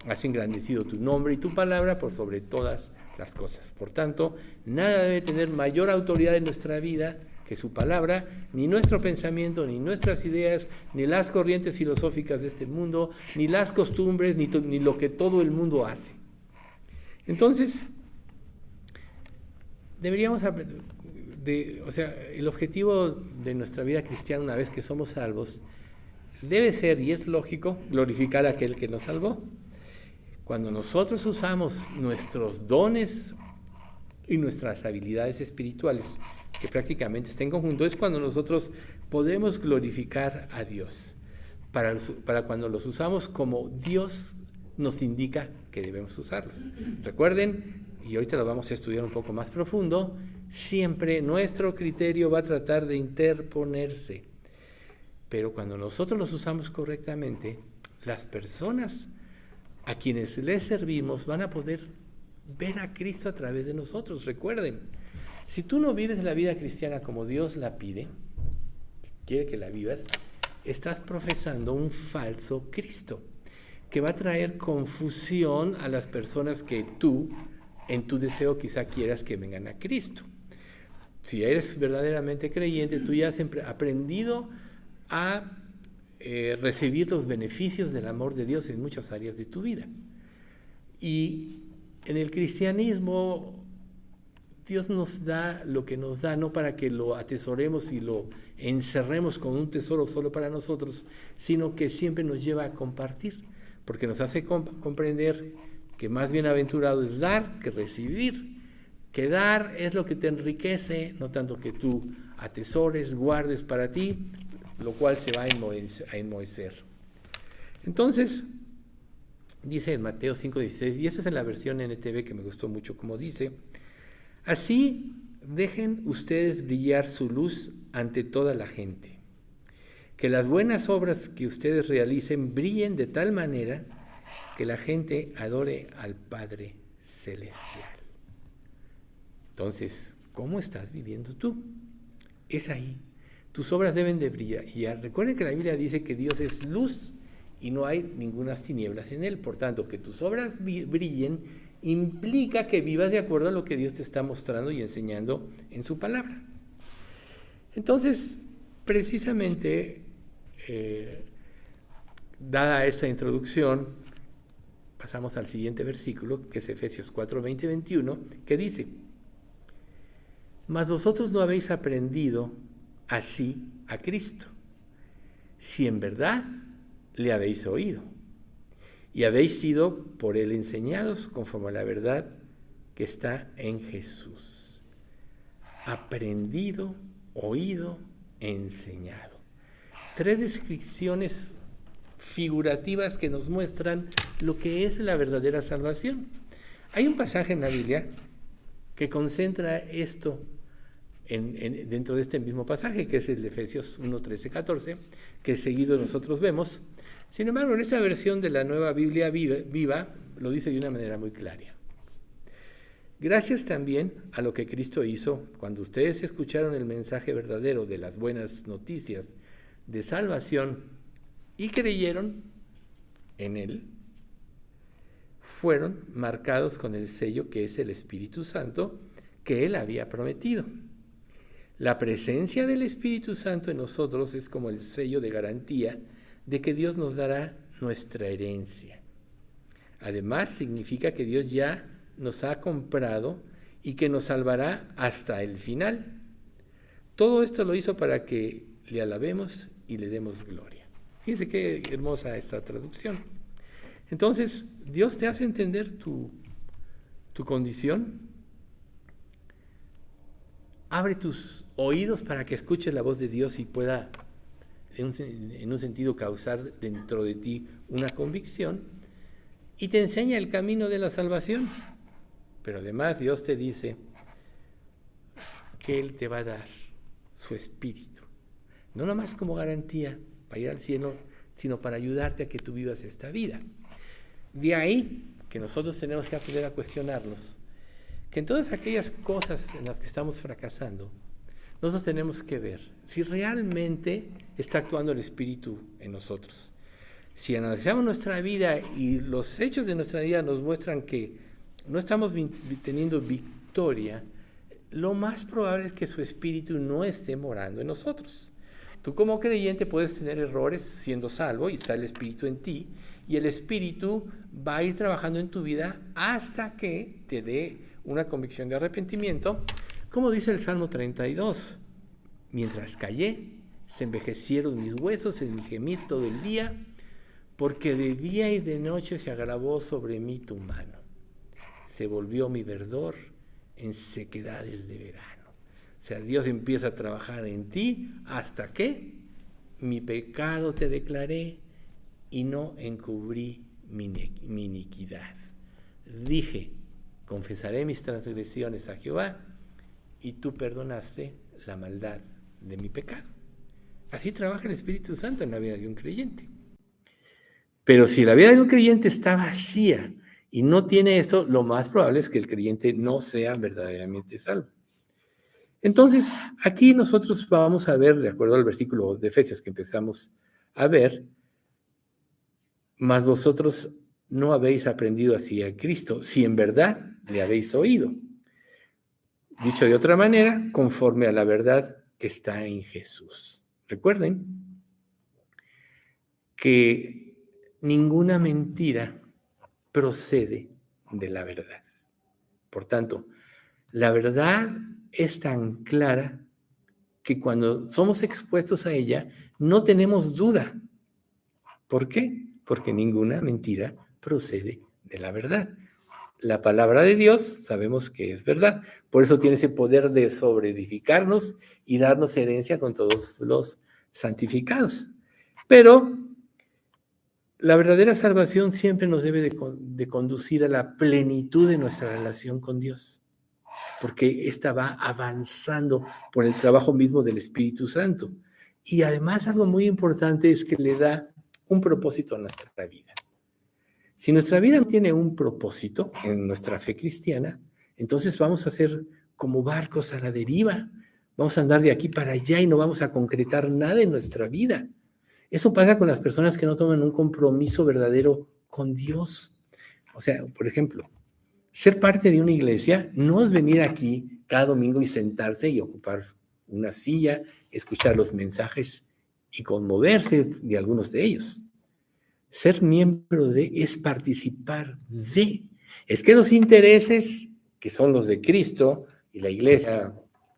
Has engrandecido tu nombre y tu palabra por sobre todas las cosas. Por tanto, nada debe tener mayor autoridad en nuestra vida que su palabra, ni nuestro pensamiento, ni nuestras ideas, ni las corrientes filosóficas de este mundo, ni las costumbres, ni lo que todo el mundo hace. Entonces, deberíamos aprender, el objetivo de nuestra vida cristiana, una vez que somos salvos, debe ser, y es lógico, glorificar a aquel que nos salvó. Cuando nosotros usamos nuestros dones y nuestras habilidades espirituales, que prácticamente están en conjunto, es cuando nosotros podemos glorificar a Dios, para cuando los usamos como Dios nos indica que debemos usarlos. Recuerden, y ahorita lo vamos a estudiar un poco más profundo, siempre nuestro criterio va a tratar de interponerse, pero cuando nosotros los usamos correctamente, las personas a quienes les servimos van a poder ver a Cristo a través de nosotros. Recuerden, si tú no vives la vida cristiana como Dios la pide, quiere que la vivas, estás profesando un falso Cristo, que va a traer confusión a las personas que tú, en tu deseo, quizá quieras que vengan a Cristo. Si eres verdaderamente creyente, tú ya has aprendido a recibir los beneficios del amor de Dios en muchas áreas de tu vida. Y en el cristianismo, Dios nos da lo que nos da, no para que lo atesoremos y lo encerremos con un tesoro solo para nosotros, sino que siempre nos lleva a compartir, porque nos hace comprender que más bienaventurado es dar que recibir, que dar es lo que te enriquece, no tanto que tú atesores, guardes para ti, lo cual se va a enmohecer. Entonces, dice en Mateo 5:16, y esa es en la versión NTV que me gustó mucho, como dice: así dejen ustedes brillar su luz ante toda la gente, que las buenas obras que ustedes realicen brillen de tal manera que la gente adore al Padre Celestial. Entonces, ¿cómo estás viviendo tú? Es ahí. Tus obras deben de brillar. Y recuerden que la Biblia dice que Dios es luz y no hay ninguna tinieblas en Él. Por tanto, que tus obras brillen implica que vivas de acuerdo a lo que Dios te está mostrando y enseñando en su palabra. Entonces, precisamente, dada esta introducción, pasamos al siguiente versículo, que es Efesios 4:20-21, que dice: mas vosotros no habéis aprendido así a Cristo, si en verdad le habéis oído, y habéis sido por él enseñados conforme a la verdad que está en Jesús. Aprendido, oído, enseñado. 3 descripciones figurativas que nos muestran lo que es la verdadera salvación. Hay un pasaje en la Biblia que concentra esto dentro de este mismo pasaje, que es el de Efesios 1:13-14, que seguido nosotros vemos. Sin embargo, en esa versión de la Nueva Biblia Viva lo dice de una manera muy clara. Gracias también a lo que Cristo hizo cuando ustedes escucharon el mensaje verdadero de las buenas noticias de salvación y creyeron en Él, fueron marcados con el sello que es el Espíritu Santo que Él había prometido. La presencia del Espíritu Santo en nosotros es como el sello de garantía de que Dios nos dará nuestra herencia. Además, significa que Dios ya nos ha comprado y que nos salvará hasta el final. Todo esto lo hizo para que le alabemos y le demos gloria. Fíjense qué hermosa esta traducción. Entonces, Dios te hace entender tu condición. Abre tus oídos para que escuches la voz de Dios y pueda, en un sentido, causar dentro de ti una convicción, y te enseña el camino de la salvación. Pero además Dios te dice que Él te va a dar su Espíritu, no nomás como garantía para ir al cielo, sino para ayudarte a que tú vivas esta vida. De ahí que nosotros tenemos que aprender a cuestionarnos que en todas aquellas cosas en las que estamos fracasando, nosotros tenemos que ver si realmente está actuando el Espíritu en nosotros. Si analizamos nuestra vida y los hechos de nuestra vida nos muestran que no estamos teniendo victoria, lo más probable es que su Espíritu no esté morando en nosotros. Tú como creyente puedes tener errores siendo salvo y está el Espíritu en ti, y el Espíritu va a ir trabajando en tu vida hasta que te dé una convicción de arrepentimiento, como dice el Salmo 32. Mientras callé, se envejecieron mis huesos en mi gemir todo el día, porque de día y de noche se agravó sobre mí tu mano. Se volvió mi verdor en sequedades de verano. O sea, Dios empieza a trabajar en ti hasta que mi pecado te declaré y no encubrí mi iniquidad. Dije, confesaré mis transgresiones a Jehová y tú perdonaste la maldad de mi pecado. Así trabaja el Espíritu Santo en la vida de un creyente. Pero si la vida de un creyente está vacía y no tiene esto, lo más probable es que el creyente no sea verdaderamente salvo. Entonces, aquí nosotros vamos a ver, de acuerdo al versículo de Efesios que empezamos a ver, mas vosotros no habéis aprendido así a Cristo, si en verdad le habéis oído. Dicho de otra manera, conforme a la verdad que está en Jesús. Recuerden que ninguna mentira procede de la verdad. Por tanto, la verdad es tan clara que cuando somos expuestos a ella, no tenemos duda. ¿Por qué? Porque ninguna mentira procede de la verdad. La palabra de Dios sabemos que es verdad. Por eso tiene ese poder de sobreedificarnos y darnos herencia con todos los santificados. Pero la verdadera salvación siempre nos debe de conducir a la plenitud de nuestra relación con Dios, porque esta va avanzando por el trabajo mismo del Espíritu Santo. Y además algo muy importante es que le da un propósito a nuestra vida. Si nuestra vida no tiene un propósito en nuestra fe cristiana, entonces vamos a ser como barcos a la deriva, vamos a andar de aquí para allá y no vamos a concretar nada en nuestra vida. Eso pasa con las personas que no toman un compromiso verdadero con Dios. O sea, por ejemplo, ser parte de una iglesia no es venir aquí cada domingo y sentarse y ocupar una silla, escuchar los mensajes y conmoverse de algunos de ellos. Ser miembro de es participar de. Es que los intereses, que son los de Cristo y la iglesia,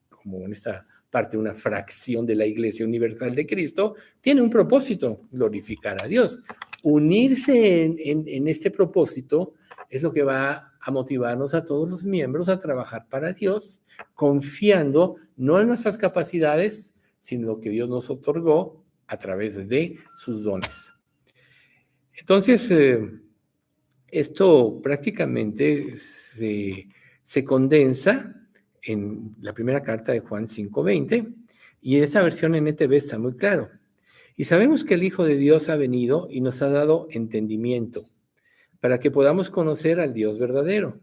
como en esta parte una fracción de la Iglesia Universal de Cristo, tiene un propósito, glorificar a Dios. Unirse en este propósito es lo que va a motivarnos a todos los miembros a trabajar para Dios, confiando no en nuestras capacidades, sino en lo que Dios nos otorgó a través de sus dones. Entonces, esto prácticamente se condensa en la primera carta de Juan 5:20, y esa versión NTV está muy claro. Y sabemos que el Hijo de Dios ha venido y nos ha dado entendimiento para que podamos conocer al Dios verdadero.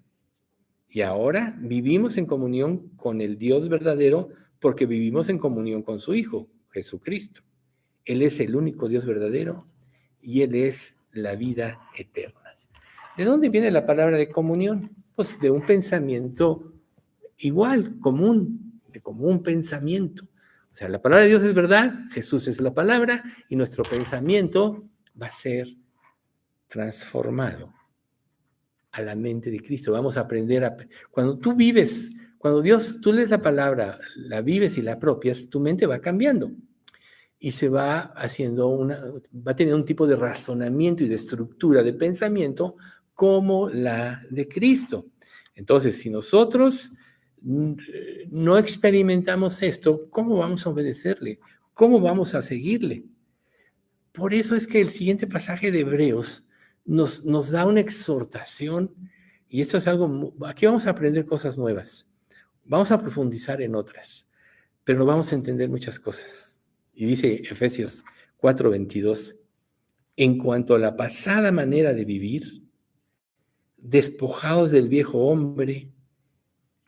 Y ahora vivimos en comunión con el Dios verdadero porque vivimos en comunión con su Hijo, Jesucristo. Él es el único Dios verdadero y Él es la vida eterna. ¿De dónde viene la palabra de comunión? Pues de un pensamiento igual, de común pensamiento. O sea, la palabra de Dios es verdad, Jesús es la palabra, y nuestro pensamiento va a ser transformado a la mente de Cristo. Vamos a aprender cuando tú vives, cuando tú lees la palabra, la vives y la apropias, tu mente va cambiando. Y se va haciendo va a tener un tipo de razonamiento y de estructura de pensamiento como la de Cristo. Entonces, si nosotros no experimentamos esto, ¿cómo vamos a obedecerle? ¿Cómo vamos a seguirle? Por eso es que el siguiente pasaje de Hebreos nos da una exhortación, y esto es algo, aquí vamos a aprender cosas nuevas, vamos a profundizar en otras, pero no vamos a entender muchas cosas. Y dice Efesios 4:22, en cuanto a la pasada manera de vivir, despojaos del viejo hombre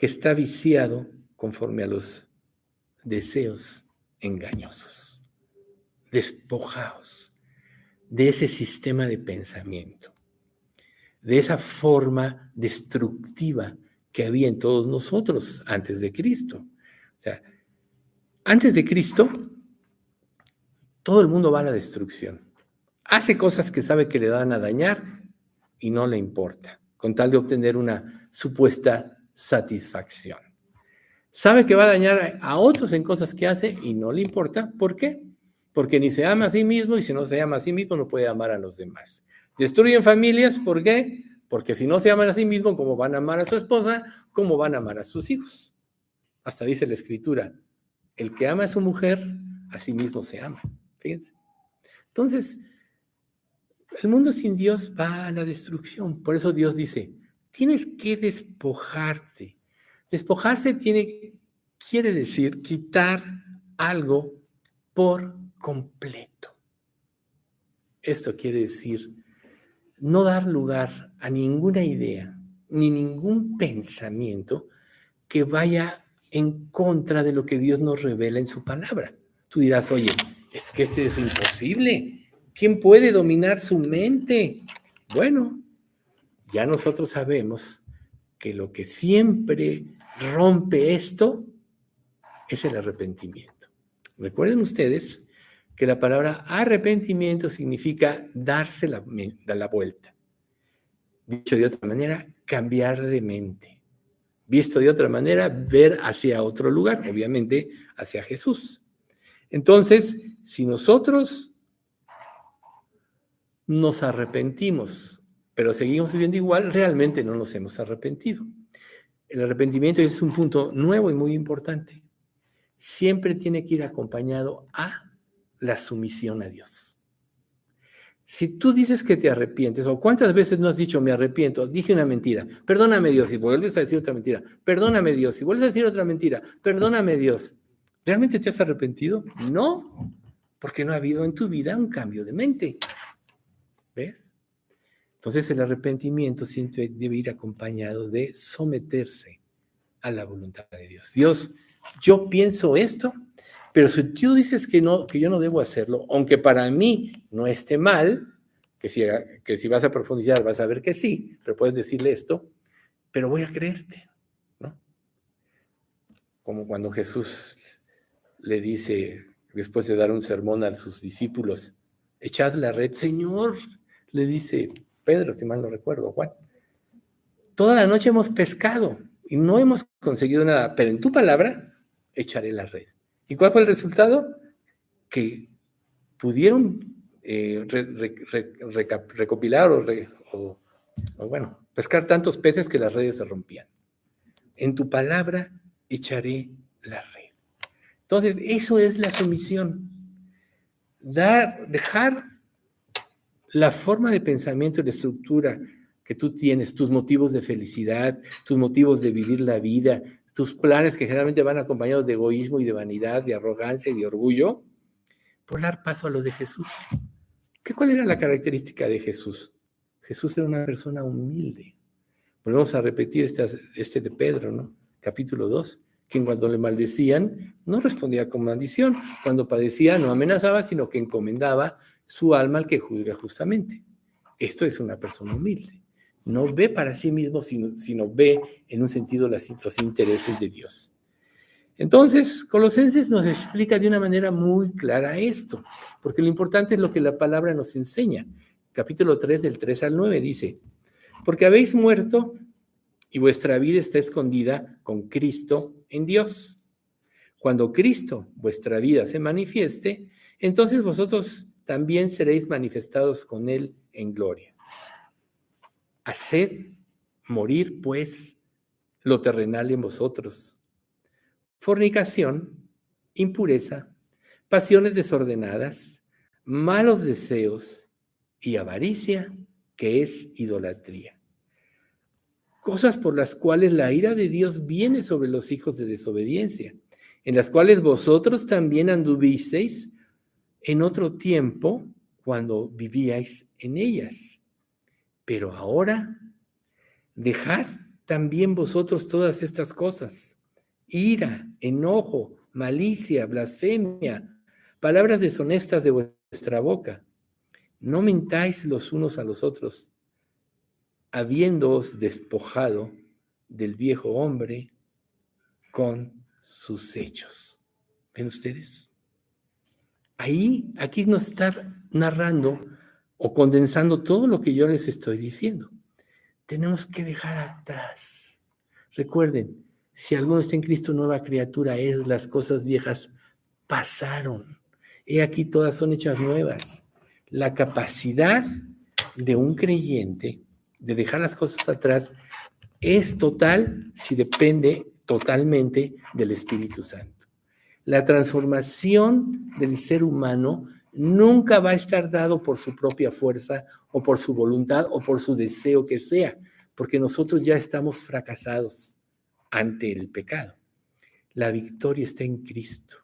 que está viciado conforme a los deseos engañosos. Despojaos de ese sistema de pensamiento, de esa forma destructiva que había en todos nosotros antes de Cristo. O sea, antes de Cristo, todo el mundo va a la destrucción. Hace cosas que sabe que le van a dañar y no le importa, con tal de obtener una supuesta satisfacción. Sabe que va a dañar a otros en cosas que hace y no le importa. ¿Por qué? Porque ni se ama a sí mismo, y si no se ama a sí mismo no puede amar a los demás. Destruyen familias, ¿por qué? Porque si no se aman a sí mismo, ¿cómo van a amar a su esposa? ¿Cómo van a amar a sus hijos? Hasta dice la Escritura, el que ama a su mujer, a sí mismo se ama. Fíjense. Entonces, el mundo sin Dios va a la destrucción. Por eso Dios dice, tienes que despojarte. Despojarse quiere decir quitar algo por completo. Esto quiere decir no dar lugar a ninguna idea ni ningún pensamiento que vaya en contra de lo que Dios nos revela en su palabra. Tú dirás, oye, es que esto es imposible. ¿Quién puede dominar su mente? Bueno, ya nosotros sabemos que lo que siempre rompe esto es el arrepentimiento. Recuerden ustedes que la palabra arrepentimiento significa darse la vuelta. Dicho de otra manera, cambiar de mente. Visto de otra manera, ver hacia otro lugar, obviamente hacia Jesús. Entonces, si nosotros nos arrepentimos, pero seguimos viviendo igual, realmente no nos hemos arrepentido. El arrepentimiento es un punto nuevo y muy importante. Siempre tiene que ir acompañado a la sumisión a Dios. Si tú dices que te arrepientes, o cuántas veces no has dicho me arrepiento, dije una mentira, perdóname Dios, y vuelves a decir otra mentira, perdóname Dios, y vuelves a decir otra mentira, perdóname Dios, ¿realmente te has arrepentido? No, porque no ha habido en tu vida un cambio de mente. ¿Ves? Entonces el arrepentimiento siempre debe ir acompañado de someterse a la voluntad de Dios. Dios, yo pienso esto, pero si tú dices que yo no debo hacerlo, aunque para mí no esté mal, que si vas a profundizar vas a ver que sí, pero puedes decirle esto, pero voy a creerte, ¿no? Como cuando Jesús le dice, después de dar un sermón a sus discípulos, echad la red. Señor, le dice Pedro, si mal no recuerdo, Juan, toda la noche hemos pescado y no hemos conseguido nada, pero en tu palabra echaré la red. ¿Y cuál fue el resultado? Que pudieron recopilar o pescar tantos peces que las redes se rompían. En tu palabra echaré la red. Entonces, eso es la sumisión. Dejar la forma de pensamiento y de estructura que tú tienes, tus motivos de felicidad, tus motivos de vivir la vida, tus planes que generalmente van acompañados de egoísmo y de vanidad, de arrogancia y de orgullo, por dar paso a lo de Jesús. ¿Cuál era la característica de Jesús? Jesús era una persona humilde. Volvemos a repetir este de Pedro, ¿no? Capítulo 2, que cuando le maldecían, no respondía con maldición. Cuando padecía, no amenazaba, sino que encomendaba su alma al que juzga justamente. Esto es una persona humilde. No ve para sí mismo, sino ve en un sentido los intereses de Dios. Entonces, Colosenses nos explica de una manera muy clara esto, porque lo importante es lo que la palabra nos enseña. Capítulo 3, del 3 al 9, dice, porque habéis muerto y vuestra vida está escondida con Cristo en Dios. Cuando Cristo, vuestra vida, se manifieste, entonces vosotros también seréis manifestados con Él en gloria. Haced morir, pues, lo terrenal en vosotros. Fornicación, impureza, pasiones desordenadas, malos deseos y avaricia, que es idolatría. Cosas por las cuales la ira de Dios viene sobre los hijos de desobediencia, en las cuales vosotros también anduvisteis en otro tiempo cuando vivíais en ellas. Pero ahora dejad también vosotros todas estas cosas: ira, enojo, malicia, blasfemia, palabras deshonestas de vuestra boca. No mintáis los unos a los otros, habiéndoos despojado del viejo hombre con sus hechos. ¿Ven ustedes? Aquí nos está narrando o condensando todo lo que yo les estoy diciendo. Tenemos que dejar atrás. Recuerden, si alguno está en Cristo, nueva criatura es, las cosas viejas pasaron. He aquí todas son hechas nuevas. La capacidad de un creyente de dejar las cosas atrás es total si depende totalmente del Espíritu Santo. La transformación del ser humano nunca va a estar dado por su propia fuerza o por su voluntad o por su deseo que sea, porque nosotros ya estamos fracasados ante el pecado. La victoria está en Cristo.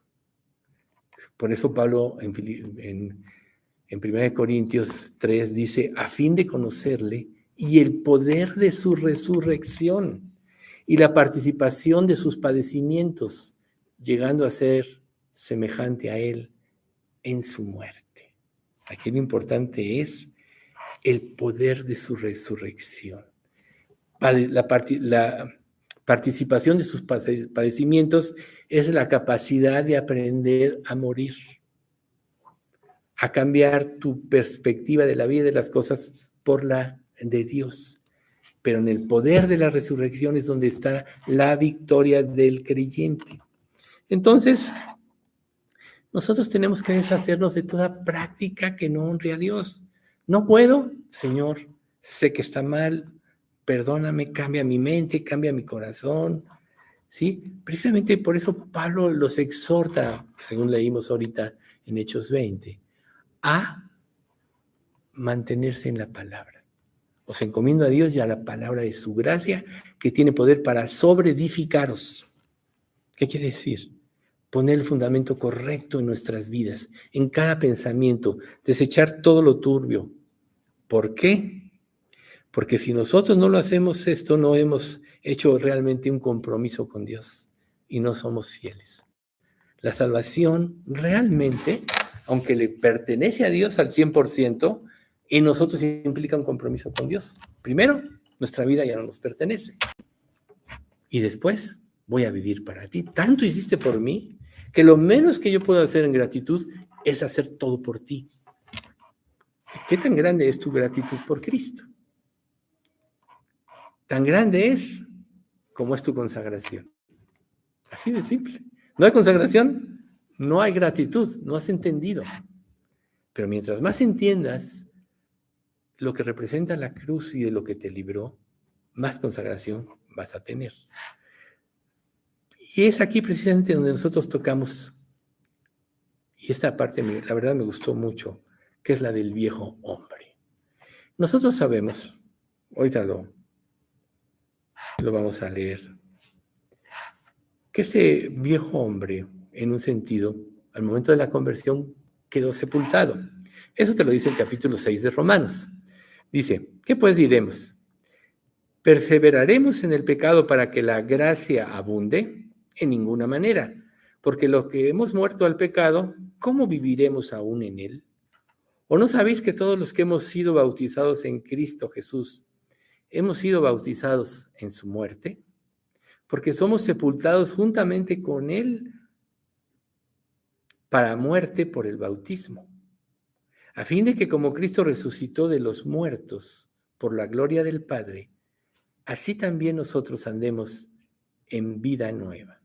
Por eso Pablo en 1 Corintios 3 dice, a fin de conocerle y el poder de su resurrección y la participación de sus padecimientos, llegando a ser semejante a él en su muerte. Aquí lo importante es el poder de su resurrección. La participación de sus padecimientos es la capacidad de aprender a morir, a cambiar tu perspectiva de la vida y de las cosas por la de Dios. Pero en el poder de la resurrección es donde está la victoria del creyente. Entonces, nosotros tenemos que deshacernos de toda práctica que no honre a Dios. No puedo, Señor, sé que está mal, perdóname, cambia mi mente, cambia mi corazón, ¿sí? Precisamente por eso Pablo los exhorta, según leímos ahorita en Hechos 20, a mantenerse en la palabra. Os encomiendo a Dios y a la palabra de su gracia, que tiene poder para sobreedificaros. ¿Qué quiere decir? Poner el fundamento correcto en nuestras vidas, en cada pensamiento, desechar todo lo turbio. ¿Por qué? Porque si nosotros no lo hacemos esto, no hemos hecho realmente un compromiso con Dios y no somos fieles. La salvación realmente, aunque le pertenece a Dios al 100%, en nosotros implica un compromiso con Dios. Primero, nuestra vida ya no nos pertenece. Y después, voy a vivir para ti. Tanto hiciste por mí que lo menos que yo puedo hacer en gratitud es hacer todo por ti. ¿Qué tan grande es tu gratitud por Cristo? Tan grande es como es tu consagración. Así de simple. No hay consagración, no hay gratitud, no has entendido. Pero mientras más entiendas lo que representa la cruz y de lo que te libró, más consagración vas a tener. Y es aquí precisamente donde nosotros tocamos, y esta parte la verdad me gustó mucho, que es la del viejo hombre. Nosotros sabemos, ahorita lo vamos a leer, que este viejo hombre, en un sentido, al momento de la conversión, quedó sepultado. Eso te lo dice el capítulo 6 de Romanos. Dice, ¿qué pues diremos? ¿Perseveraremos en el pecado para que la gracia abunde? En ninguna manera, porque los que hemos muerto al pecado, ¿cómo viviremos aún en él? ¿O no sabéis que todos los que hemos sido bautizados en Cristo Jesús, hemos sido bautizados en su muerte? Porque somos sepultados juntamente con él para muerte por el bautismo, a fin de que como Cristo resucitó de los muertos por la gloria del Padre, así también nosotros andemos en vida nueva.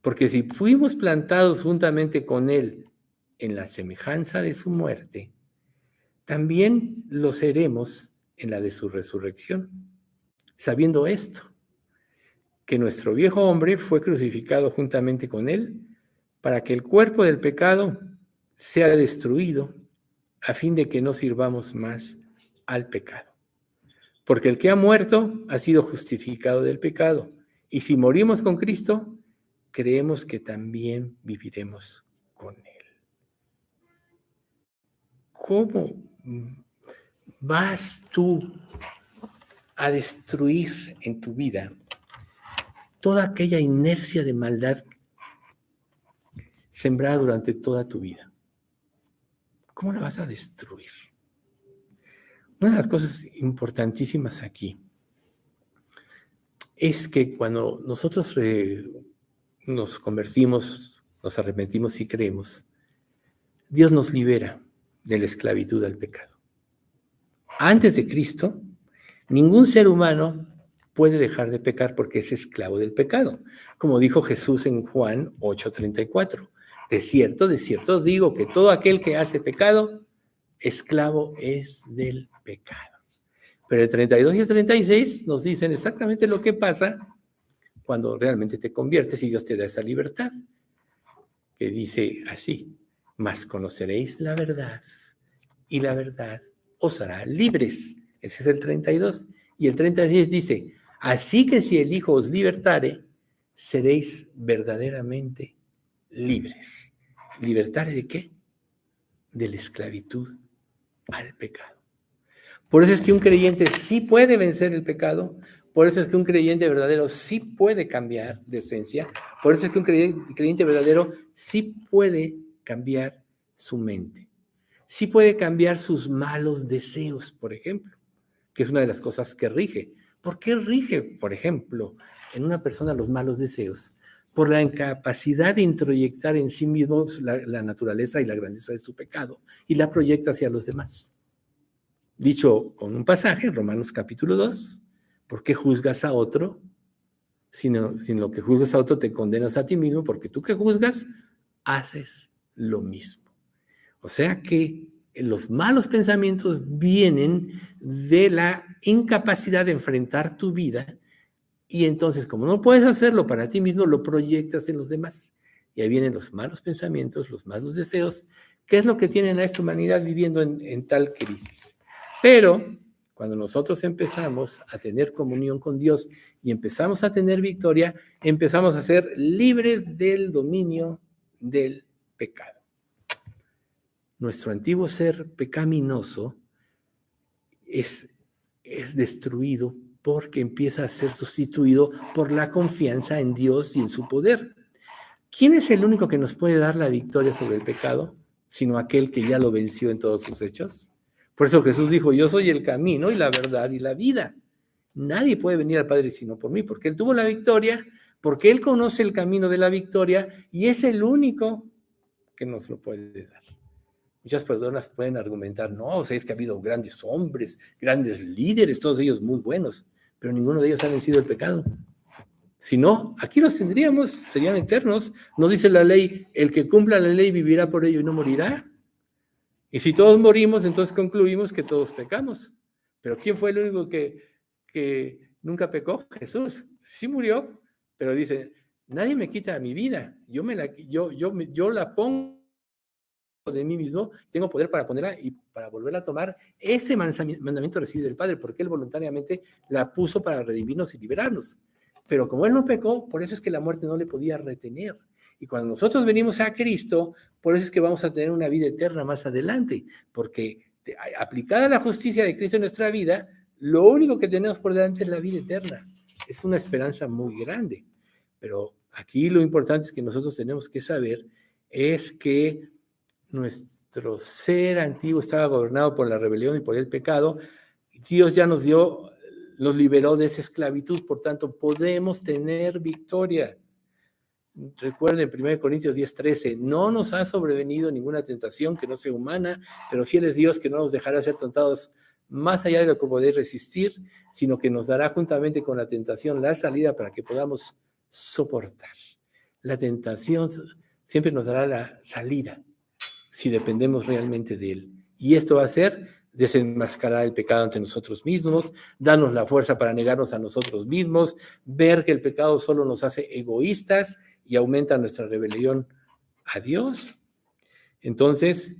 Porque si fuimos plantados juntamente con él en la semejanza de su muerte, también lo seremos en la de su resurrección. Sabiendo esto, que nuestro viejo hombre fue crucificado juntamente con él, para que el cuerpo del pecado sea destruido, a fin de que no sirvamos más al pecado. Porque el que ha muerto ha sido justificado del pecado, y si morimos con Cristo, creemos que también viviremos con él. ¿Cómo vas tú a destruir en tu vida toda aquella inercia de maldad sembrada durante toda tu vida. ¿Cómo la vas a destruir? Una de las cosas importantísimas aquí es que cuando nosotros nos convertimos, nos arrepentimos y creemos, Dios nos libera de la esclavitud al pecado. Antes de Cristo, ningún ser humano puede dejar de pecar porque es esclavo del pecado. Como dijo Jesús en Juan 8:34, de cierto os digo que todo aquel que hace pecado, esclavo es del pecado. Pero el 32 y el 36 nos dicen exactamente lo que pasa cuando realmente te conviertes y Dios te da esa libertad, que dice así: mas conoceréis la verdad y la verdad os hará libres. Ese es el 32. Y el 36 dice: así que si el Hijo os libertare, seréis verdaderamente libres. ¿Libertare de qué? De la esclavitud al pecado. Por eso es que un creyente sí puede vencer el pecado, por eso es que un creyente verdadero sí puede cambiar de esencia, por eso es que un creyente verdadero sí puede cambiar su mente, sí puede cambiar sus malos deseos, por ejemplo, que es una de las cosas que rige. ¿Por qué rige, por ejemplo, en una persona los malos deseos? Por la incapacidad de introyectar en sí mismos la naturaleza y la grandeza de su pecado y la proyecta hacia los demás. Dicho con un pasaje, Romanos capítulo 2, ¿por qué juzgas a otro? Sino lo que juzgas a otro te condenas a ti mismo, porque tú que juzgas, haces lo mismo. O sea que los malos pensamientos vienen de la incapacidad de enfrentar tu vida, y entonces, como no puedes hacerlo para ti mismo, lo proyectas en los demás. Y ahí vienen los malos pensamientos, los malos deseos, que es lo que tienen a esta humanidad viviendo en tal crisis. Pero cuando nosotros empezamos a tener comunión con Dios y empezamos a tener victoria, empezamos a ser libres del dominio del pecado. Nuestro antiguo ser pecaminoso es destruido porque empieza a ser sustituido por la confianza en Dios y en su poder. ¿Quién es el único que nos puede dar la victoria sobre el pecado, sino aquel que ya lo venció en todos sus hechos? Por eso Jesús dijo: yo soy el camino y la verdad y la vida. Nadie puede venir al Padre sino por mí, porque Él tuvo la victoria, porque Él conoce el camino de la victoria y es el único que nos lo puede dar. Muchas personas pueden argumentar: no, o sea, es que ha habido grandes hombres, grandes líderes, todos ellos muy buenos, pero ninguno de ellos ha vencido el pecado. Si no, aquí los tendríamos, serían eternos. ¿No dice la ley: el que cumpla la ley vivirá por ello y no morirá? Y si todos morimos, entonces concluimos que todos pecamos. Pero ¿quién fue el único que nunca pecó? Jesús. Sí murió, pero dice: nadie me quita mi vida, yo la pongo de mí mismo, tengo poder para ponerla y para volverla a tomar. Ese mandamiento recibe del Padre, porque Él voluntariamente la puso para redimirnos y liberarnos. Pero como Él no pecó, por eso es que la muerte no le podía retener. Y cuando nosotros venimos a Cristo, por eso es que vamos a tener una vida eterna más adelante, porque aplicada la justicia de Cristo en nuestra vida, lo único que tenemos por delante es la vida eterna. Es una esperanza muy grande. Pero aquí lo importante es que nosotros tenemos que saber es que nuestro ser antiguo estaba gobernado por la rebelión y por el pecado. Dios ya nos liberó de esa esclavitud, por tanto podemos tener victoria. Recuerden 1 Corintios 10:13, no nos ha sobrevenido ninguna tentación que no sea humana, pero fiel es Dios que no nos dejará ser tentados más allá de lo que podéis resistir, sino que nos dará juntamente con la tentación la salida para que podamos soportar. La tentación siempre nos dará la salida si dependemos realmente de Él. Y esto va a ser desenmascarar el pecado ante nosotros mismos, darnos la fuerza para negarnos a nosotros mismos, ver que el pecado solo nos hace egoístas y aumenta nuestra rebelión a Dios. Entonces,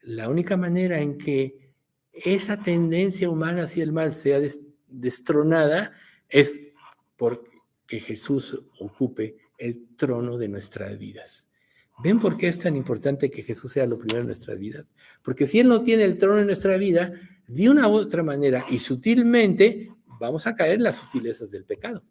la única manera en que esa tendencia humana hacia el mal sea destronada es porque Jesús ocupe el trono de nuestras vidas. ¿Ven por qué es tan importante que Jesús sea lo primero en nuestras vidas? Porque si Él no tiene el trono en nuestra vida, de una u otra manera y sutilmente vamos a caer en las sutilezas del pecado.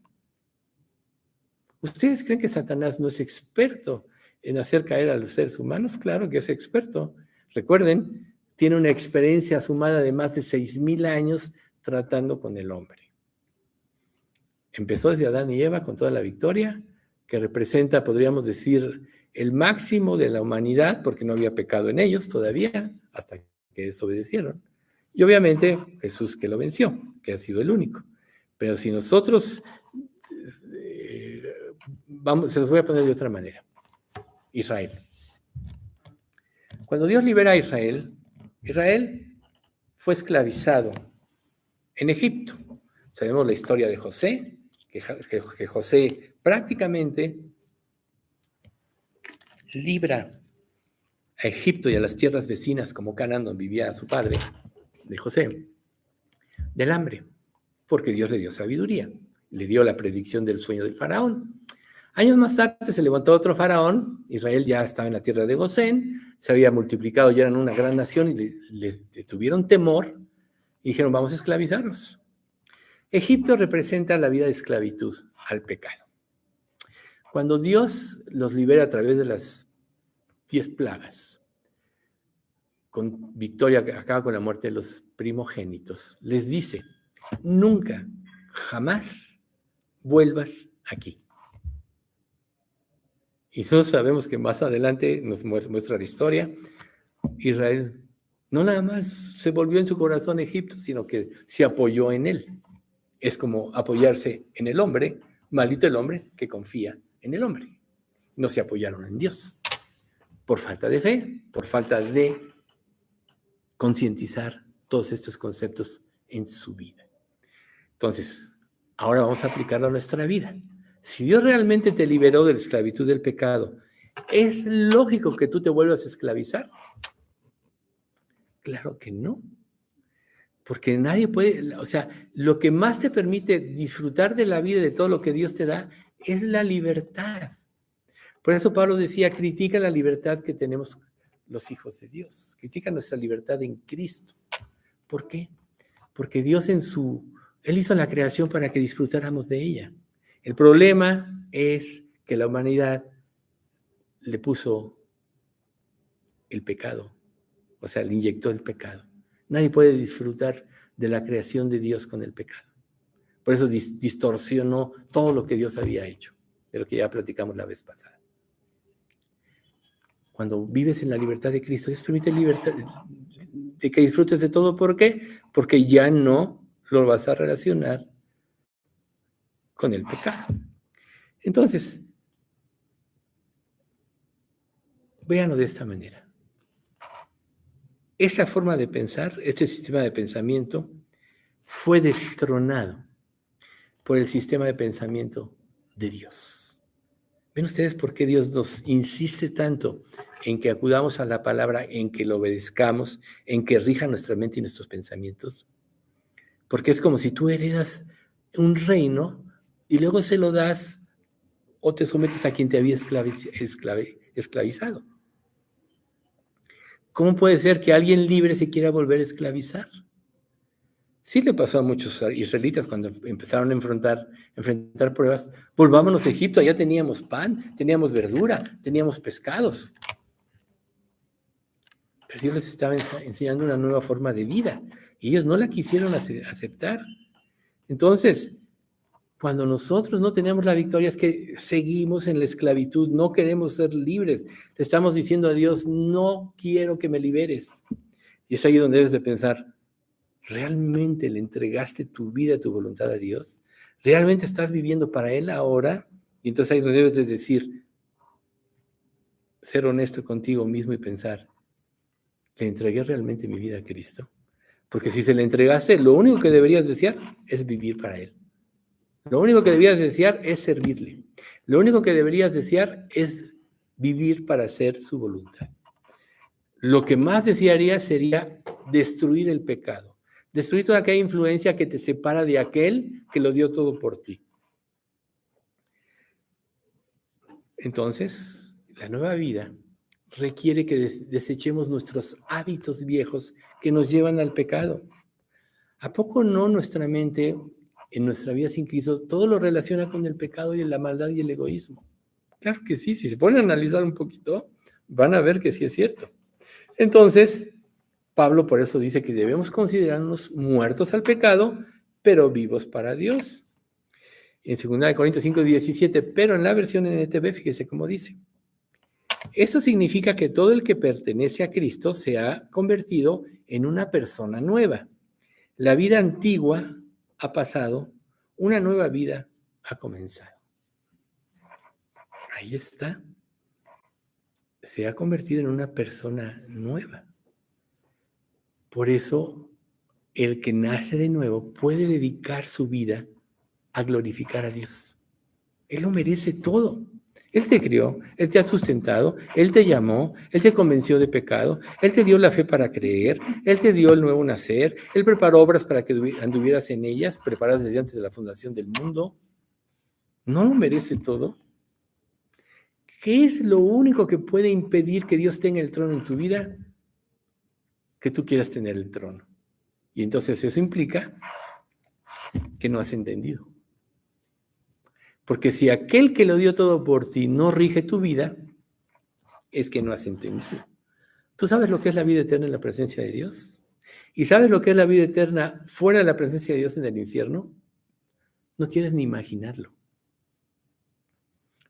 ¿Ustedes creen que Satanás no es experto en hacer caer a los seres humanos? Claro que es experto. Recuerden, tiene una experiencia sumada de más de 6,000 años tratando con el hombre. Empezó desde Adán y Eva con toda la victoria, que representa, podríamos decir, el máximo de la humanidad, porque no había pecado en ellos todavía, hasta que desobedecieron. Y obviamente Jesús que lo venció, que ha sido el único. Pero si nosotros, se los voy a poner de otra manera. Israel. Cuando Dios libera a Israel, Israel fue esclavizado en Egipto. Sabemos la historia de José, que José prácticamente libra a Egipto y a las tierras vecinas como Canaán, donde vivía su padre, de José, del hambre, porque Dios le dio sabiduría, le dio la predicción del sueño del faraón. Años más tarde se levantó otro faraón, Israel ya estaba en la tierra de Gosén, se había multiplicado, ya eran una gran nación y le tuvieron temor y dijeron, vamos a esclavizarlos. Egipto representa la vida de esclavitud al pecado. Cuando Dios los libera a través de las 10 plagas, con victoria que acaba con la muerte de los primogénitos, les dice, nunca, jamás vuelvas aquí. Y nosotros sabemos que más adelante nos muestra la historia, Israel no nada más se volvió en su corazón a Egipto, sino que se apoyó en él. Es como apoyarse en el hombre, maldito el hombre que confía en el hombre. No se apoyaron en Dios, por falta de fe, por falta de concientizar todos estos conceptos en su vida. Entonces, ahora vamos a aplicarlo a nuestra vida. Si Dios realmente te liberó de la esclavitud del pecado, ¿es lógico que tú te vuelvas a esclavizar? Claro que no. Porque nadie puede, o sea, lo que más te permite disfrutar de la vida y de todo lo que Dios te da es la libertad. Por eso Pablo decía, critica la libertad que tenemos los hijos de Dios. Critica nuestra libertad en Cristo. ¿Por qué? Porque Dios Él hizo la creación para que disfrutáramos de ella. El problema es que la humanidad le puso el pecado, o sea, le inyectó el pecado. Nadie puede disfrutar de la creación de Dios con el pecado. Por eso distorsionó todo lo que Dios había hecho, de lo que ya platicamos la vez pasada. Cuando vives en la libertad de Cristo, Dios permite libertad de que disfrutes de todo. ¿Por qué? Porque ya no lo vas a relacionar con el pecado. Entonces, véanlo de esta manera. Esa forma de pensar, este sistema de pensamiento, fue destronado por el sistema de pensamiento de Dios. ¿Ven ustedes por qué Dios nos insiste tanto en que acudamos a la palabra, en que lo obedezcamos, en que rija nuestra mente y nuestros pensamientos? Porque es como si tú heredas un reino y luego se lo das o te sometes a quien te había esclavizado. ¿Cómo puede ser que alguien libre se quiera volver a esclavizar? Sí le pasó a muchos israelitas cuando empezaron a enfrentar pruebas. Volvámonos a Egipto, allá teníamos pan, teníamos verdura, teníamos pescados. Pero Dios les estaba enseñando una nueva forma de vida y ellos no la quisieron aceptar. Entonces, cuando nosotros no tenemos la victoria es que seguimos en la esclavitud, no queremos ser libres. Le estamos diciendo a Dios, no quiero que me liberes. Y es ahí donde debes de pensar, ¿realmente le entregaste tu vida, tu voluntad a Dios? ¿Realmente estás viviendo para Él ahora? Y entonces ahí donde debes de decir, ser honesto contigo mismo y pensar, ¿le entregué realmente mi vida a Cristo? Porque si se le entregaste, lo único que deberías desear es vivir para Él. Lo único que deberías desear es servirle. Lo único que deberías desear es vivir para hacer su voluntad. Lo que más desearías sería destruir el pecado, destruir toda aquella influencia que te separa de aquel que lo dio todo por ti. Entonces, la nueva vida requiere que desechemos nuestros hábitos viejos que nos llevan al pecado. ¿A poco no nuestra mente en nuestra vida sin Cristo, todo lo relaciona con el pecado y la maldad y el egoísmo. Claro que sí, si se ponen a analizar un poquito, van a ver que sí es cierto. Entonces, Pablo por eso dice que debemos considerarnos muertos al pecado, pero vivos para Dios. En 2 Corintios 5:17, pero en la versión NTV, fíjese cómo dice. Eso significa que todo el que pertenece a Cristo se ha convertido en una persona nueva. La vida antigua ha pasado, una nueva vida ha comenzado. Ahí está. Se ha convertido en una persona nueva. Por eso, el que nace de nuevo puede dedicar su vida a glorificar a Dios. Él lo merece todo. Él te crió, Él te ha sustentado, Él te llamó, Él te convenció de pecado, Él te dio la fe para creer, Él te dio el nuevo nacer, Él preparó obras para que anduvieras en ellas, preparadas desde antes de la fundación del mundo. ¿No lo merece todo? ¿Qué es lo único que puede impedir que Dios tenga el trono en tu vida? Que tú quieras tener el trono. Y entonces eso implica que no has entendido. Porque si aquel que lo dio todo por ti no rige tu vida, es que no has entendido. ¿Tú sabes lo que es la vida eterna en la presencia de Dios? ¿Y sabes lo que es la vida eterna fuera de la presencia de Dios en el infierno? No quieres ni imaginarlo.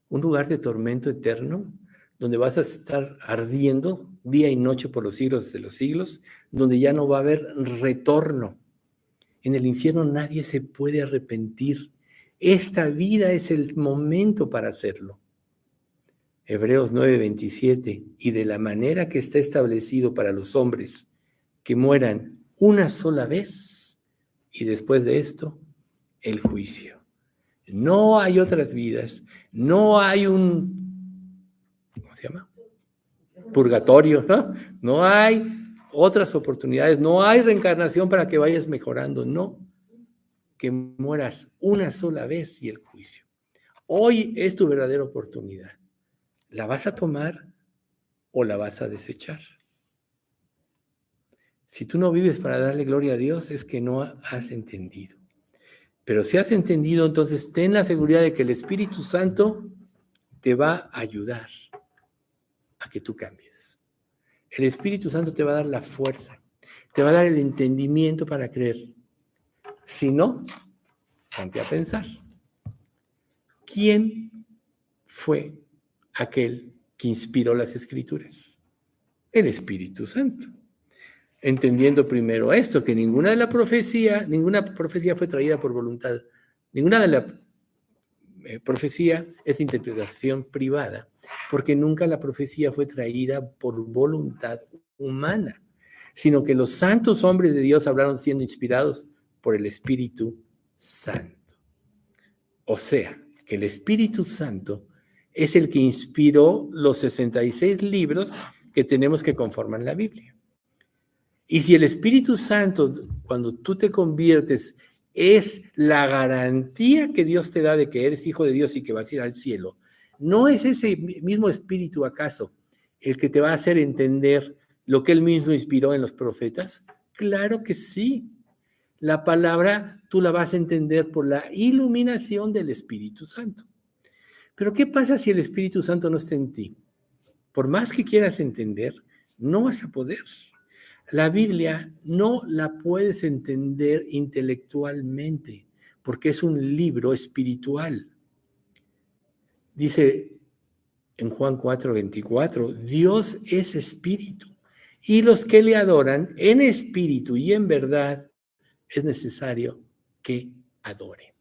Un lugar de tormento eterno, donde vas a estar ardiendo día y noche por los siglos de los siglos, donde ya no va a haber retorno. En el infierno nadie se puede arrepentir. Esta vida es el momento para hacerlo. Hebreos 9:27, y de la manera que está establecido para los hombres que mueran una sola vez, y después de esto, el juicio. No hay otras vidas, no hay un, ¿cómo se llama? Purgatorio, ¿no? No hay otras oportunidades, no hay reencarnación para que vayas mejorando, no. Que mueras una sola vez y el juicio. Hoy es tu verdadera oportunidad. ¿La vas a tomar o la vas a desechar? Si tú no vives para darle gloria a Dios, es que no has entendido. Pero si has entendido, entonces ten la seguridad de que el Espíritu Santo te va a ayudar a que tú cambies. El Espíritu Santo te va a dar la fuerza, te va a dar el entendimiento para creer. Si no, ponte a pensar. ¿Quién fue aquel que inspiró las Escrituras? El Espíritu Santo. Entendiendo primero esto, que ninguna profecía fue traída por voluntad. Ninguna de la profecía es interpretación privada, porque nunca la profecía fue traída por voluntad humana, sino que los santos hombres de Dios hablaron siendo inspirados por el Espíritu Santo. O sea, que el Espíritu Santo es el que inspiró los 66 libros que tenemos que conforman la Biblia. Y si el Espíritu Santo, cuando tú te conviertes, es la garantía que Dios te da de que eres hijo de Dios y que vas a ir al cielo, ¿no es ese mismo Espíritu acaso el que te va a hacer entender lo que Él mismo inspiró en los profetas? Claro que sí. La palabra tú la vas a entender por la iluminación del Espíritu Santo. Pero ¿qué pasa si el Espíritu Santo no está en ti? Por más que quieras entender, no vas a poder. La Biblia no la puedes entender intelectualmente, porque es un libro espiritual. Dice en Juan 4:24, Dios es espíritu, y los que le adoran en espíritu y en verdad, es necesario que adoren.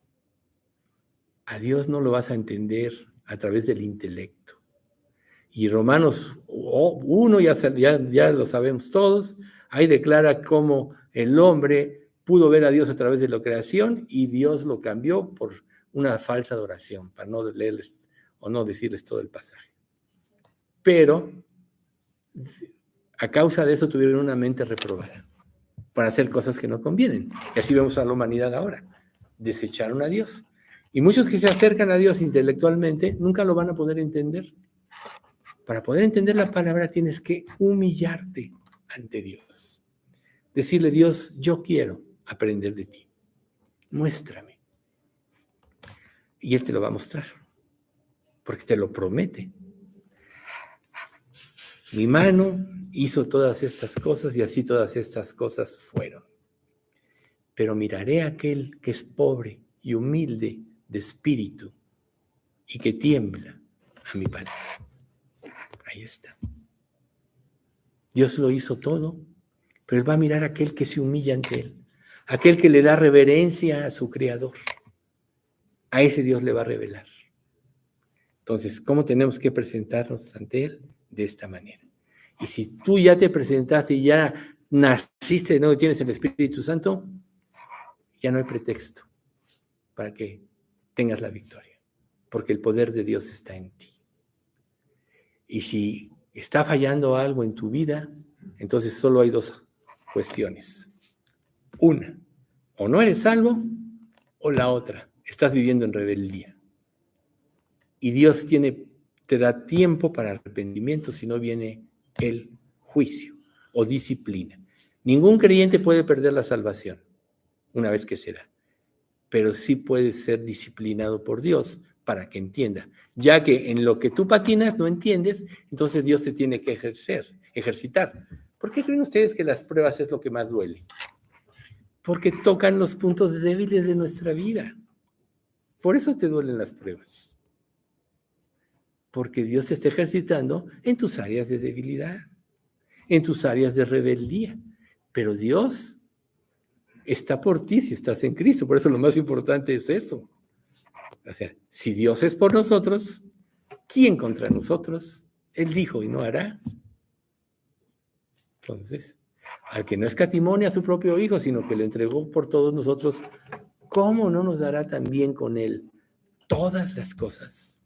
A Dios no lo vas a entender a través del intelecto. Y Romanos 1, ya lo sabemos todos, ahí declara cómo el hombre pudo ver a Dios a través de la creación y Dios lo cambió por una falsa adoración, para no leerles o no decirles todo el pasaje. Pero a causa de eso tuvieron una mente reprobada para hacer cosas que no convienen. Y así vemos a la humanidad ahora. Desecharon a Dios. Y muchos que se acercan a Dios intelectualmente nunca lo van a poder entender. Para poder entender la palabra tienes que humillarte ante Dios. Decirle, Dios, yo quiero aprender de ti. Muéstrame. Y Él te lo va a mostrar, porque te lo promete. Mi mano hizo todas estas cosas y así todas estas cosas fueron. Pero miraré a aquel que es pobre y humilde de espíritu y que tiembla a mi Padre. Ahí está. Dios lo hizo todo, pero Él va a mirar a aquel que se humilla ante Él, aquel que le da reverencia a su Creador. A ese Dios le va a revelar. Entonces, ¿cómo tenemos que presentarnos ante Él? De esta manera. Y si tú ya te presentaste y ya naciste de nuevo y tienes el Espíritu Santo, ya no hay pretexto para que tengas la victoria, porque el poder de Dios está en ti. Y si está fallando algo en tu vida, entonces solo hay dos cuestiones. Una, o no eres salvo, o la otra, estás viviendo en rebeldía. Y Dios te da tiempo para arrepentimiento, si no viene el juicio o disciplina. Ningún creyente puede perder la salvación una vez que se da, pero sí puede ser disciplinado por Dios para que entienda, ya que en lo que tú patinas no entiendes, entonces Dios te tiene que ejercitar. ¿Por qué creen ustedes que las pruebas es lo que más duele? Porque tocan los puntos débiles de nuestra vida. Por eso te duelen las pruebas. Porque Dios te está ejercitando en tus áreas de debilidad, en tus áreas de rebeldía. Pero Dios está por ti si estás en Cristo. Por eso lo más importante es eso. O sea, si Dios es por nosotros, ¿quién contra nosotros? Él dijo y no hará. Entonces, al que no escatimó a su propio Hijo, sino que lo entregó por todos nosotros, ¿cómo no nos dará también con Él todas las cosas?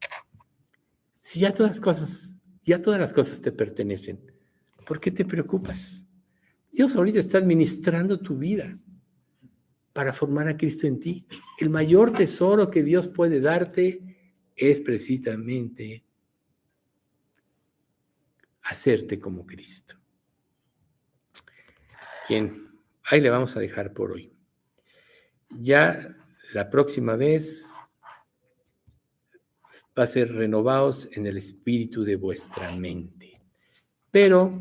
Si ya todas las cosas te pertenecen, ¿por qué te preocupas? Dios ahorita está administrando tu vida para formar a Cristo en ti. El mayor tesoro que Dios puede darte es precisamente hacerte como Cristo. Bien, ahí le vamos a dejar por hoy. Ya la próxima vez va a ser renovados en el espíritu de vuestra mente. Pero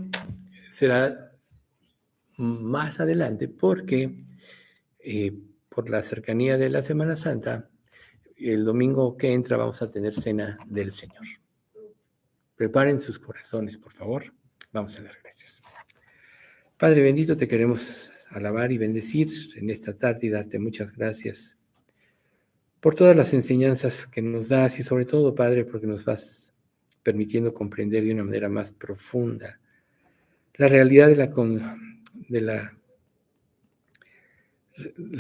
será más adelante porque por la cercanía de la Semana Santa, el domingo que entra vamos a tener cena del Señor. Preparen sus corazones, por favor. Vamos a dar gracias. Padre bendito, te queremos alabar y bendecir en esta tarde y darte muchas gracias por todas las enseñanzas que nos das y sobre todo, Padre, porque nos vas permitiendo comprender de una manera más profunda la realidad de la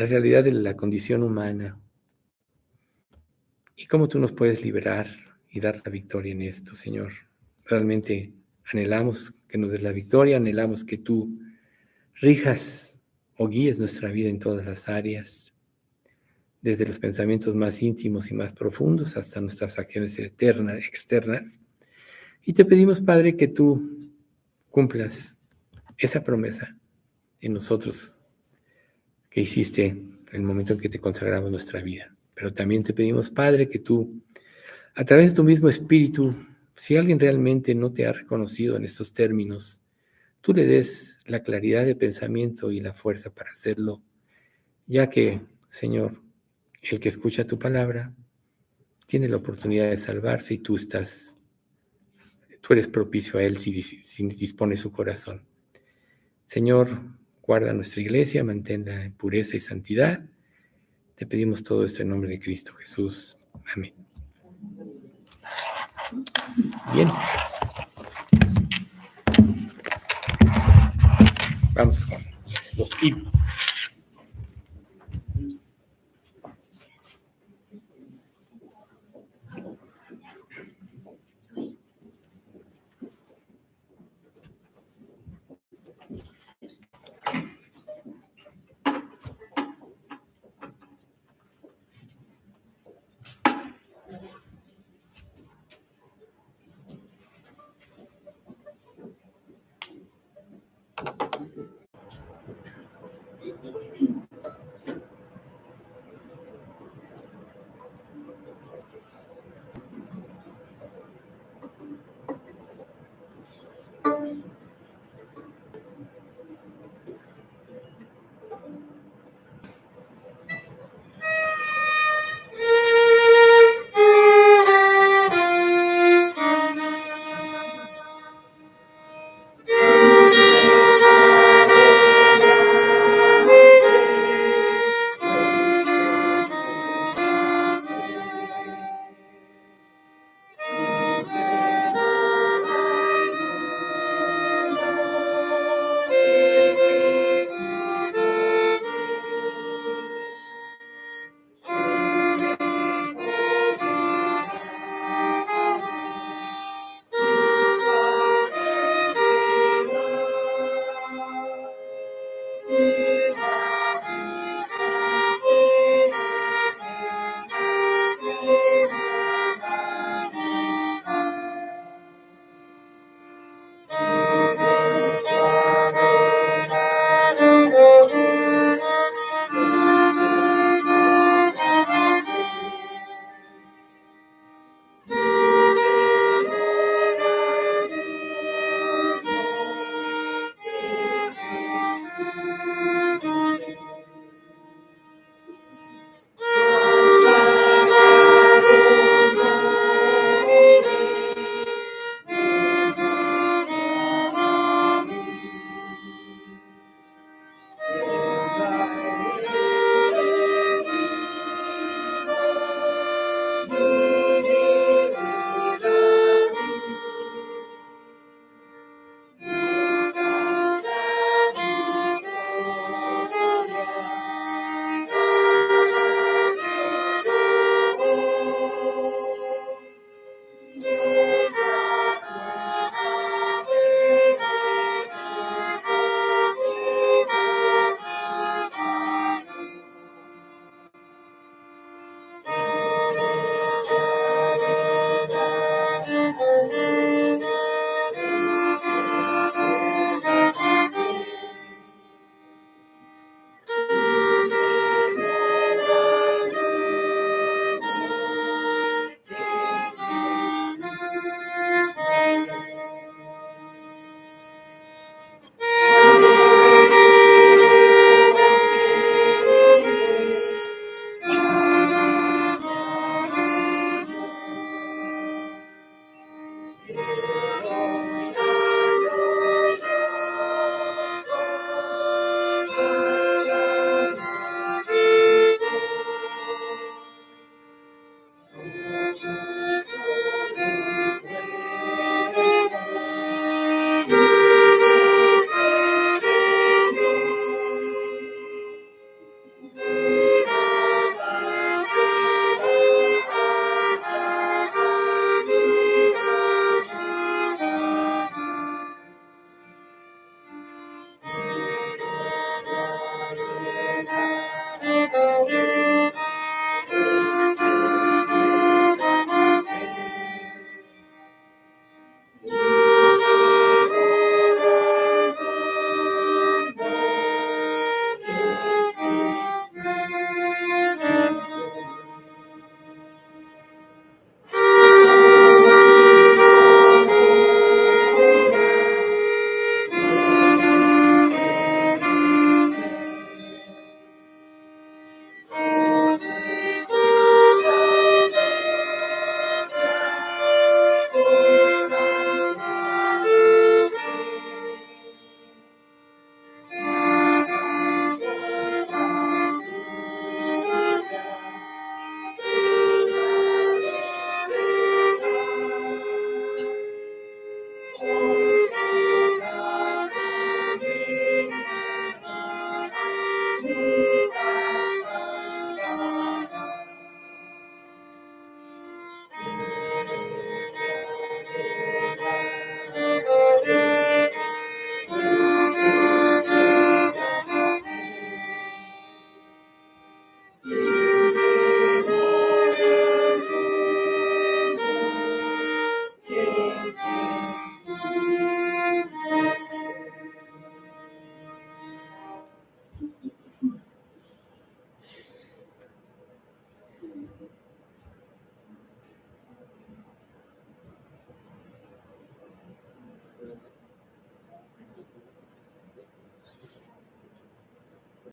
realidad de la condición humana y cómo tú nos puedes liberar y dar la victoria en esto, Señor. Realmente anhelamos que nos des la victoria, anhelamos que tú rijas o guíes nuestra vida en todas las áreas, desde los pensamientos más íntimos y más profundos hasta nuestras acciones externas. Y te pedimos, Padre, que tú cumplas esa promesa en nosotros que hiciste en el momento en que te consagramos nuestra vida. Pero también te pedimos, Padre, que tú, a través de tu mismo Espíritu, si alguien realmente no te ha reconocido en estos términos, tú le des la claridad de pensamiento y la fuerza para hacerlo, ya que, Señor, el que escucha tu palabra tiene la oportunidad de salvarse y tú eres propicio a él si dispone su corazón. Señor, guarda nuestra iglesia, manténla en pureza y santidad. Te pedimos todo esto en nombre de Cristo Jesús. Amén. Bien. Vamos con los himnos.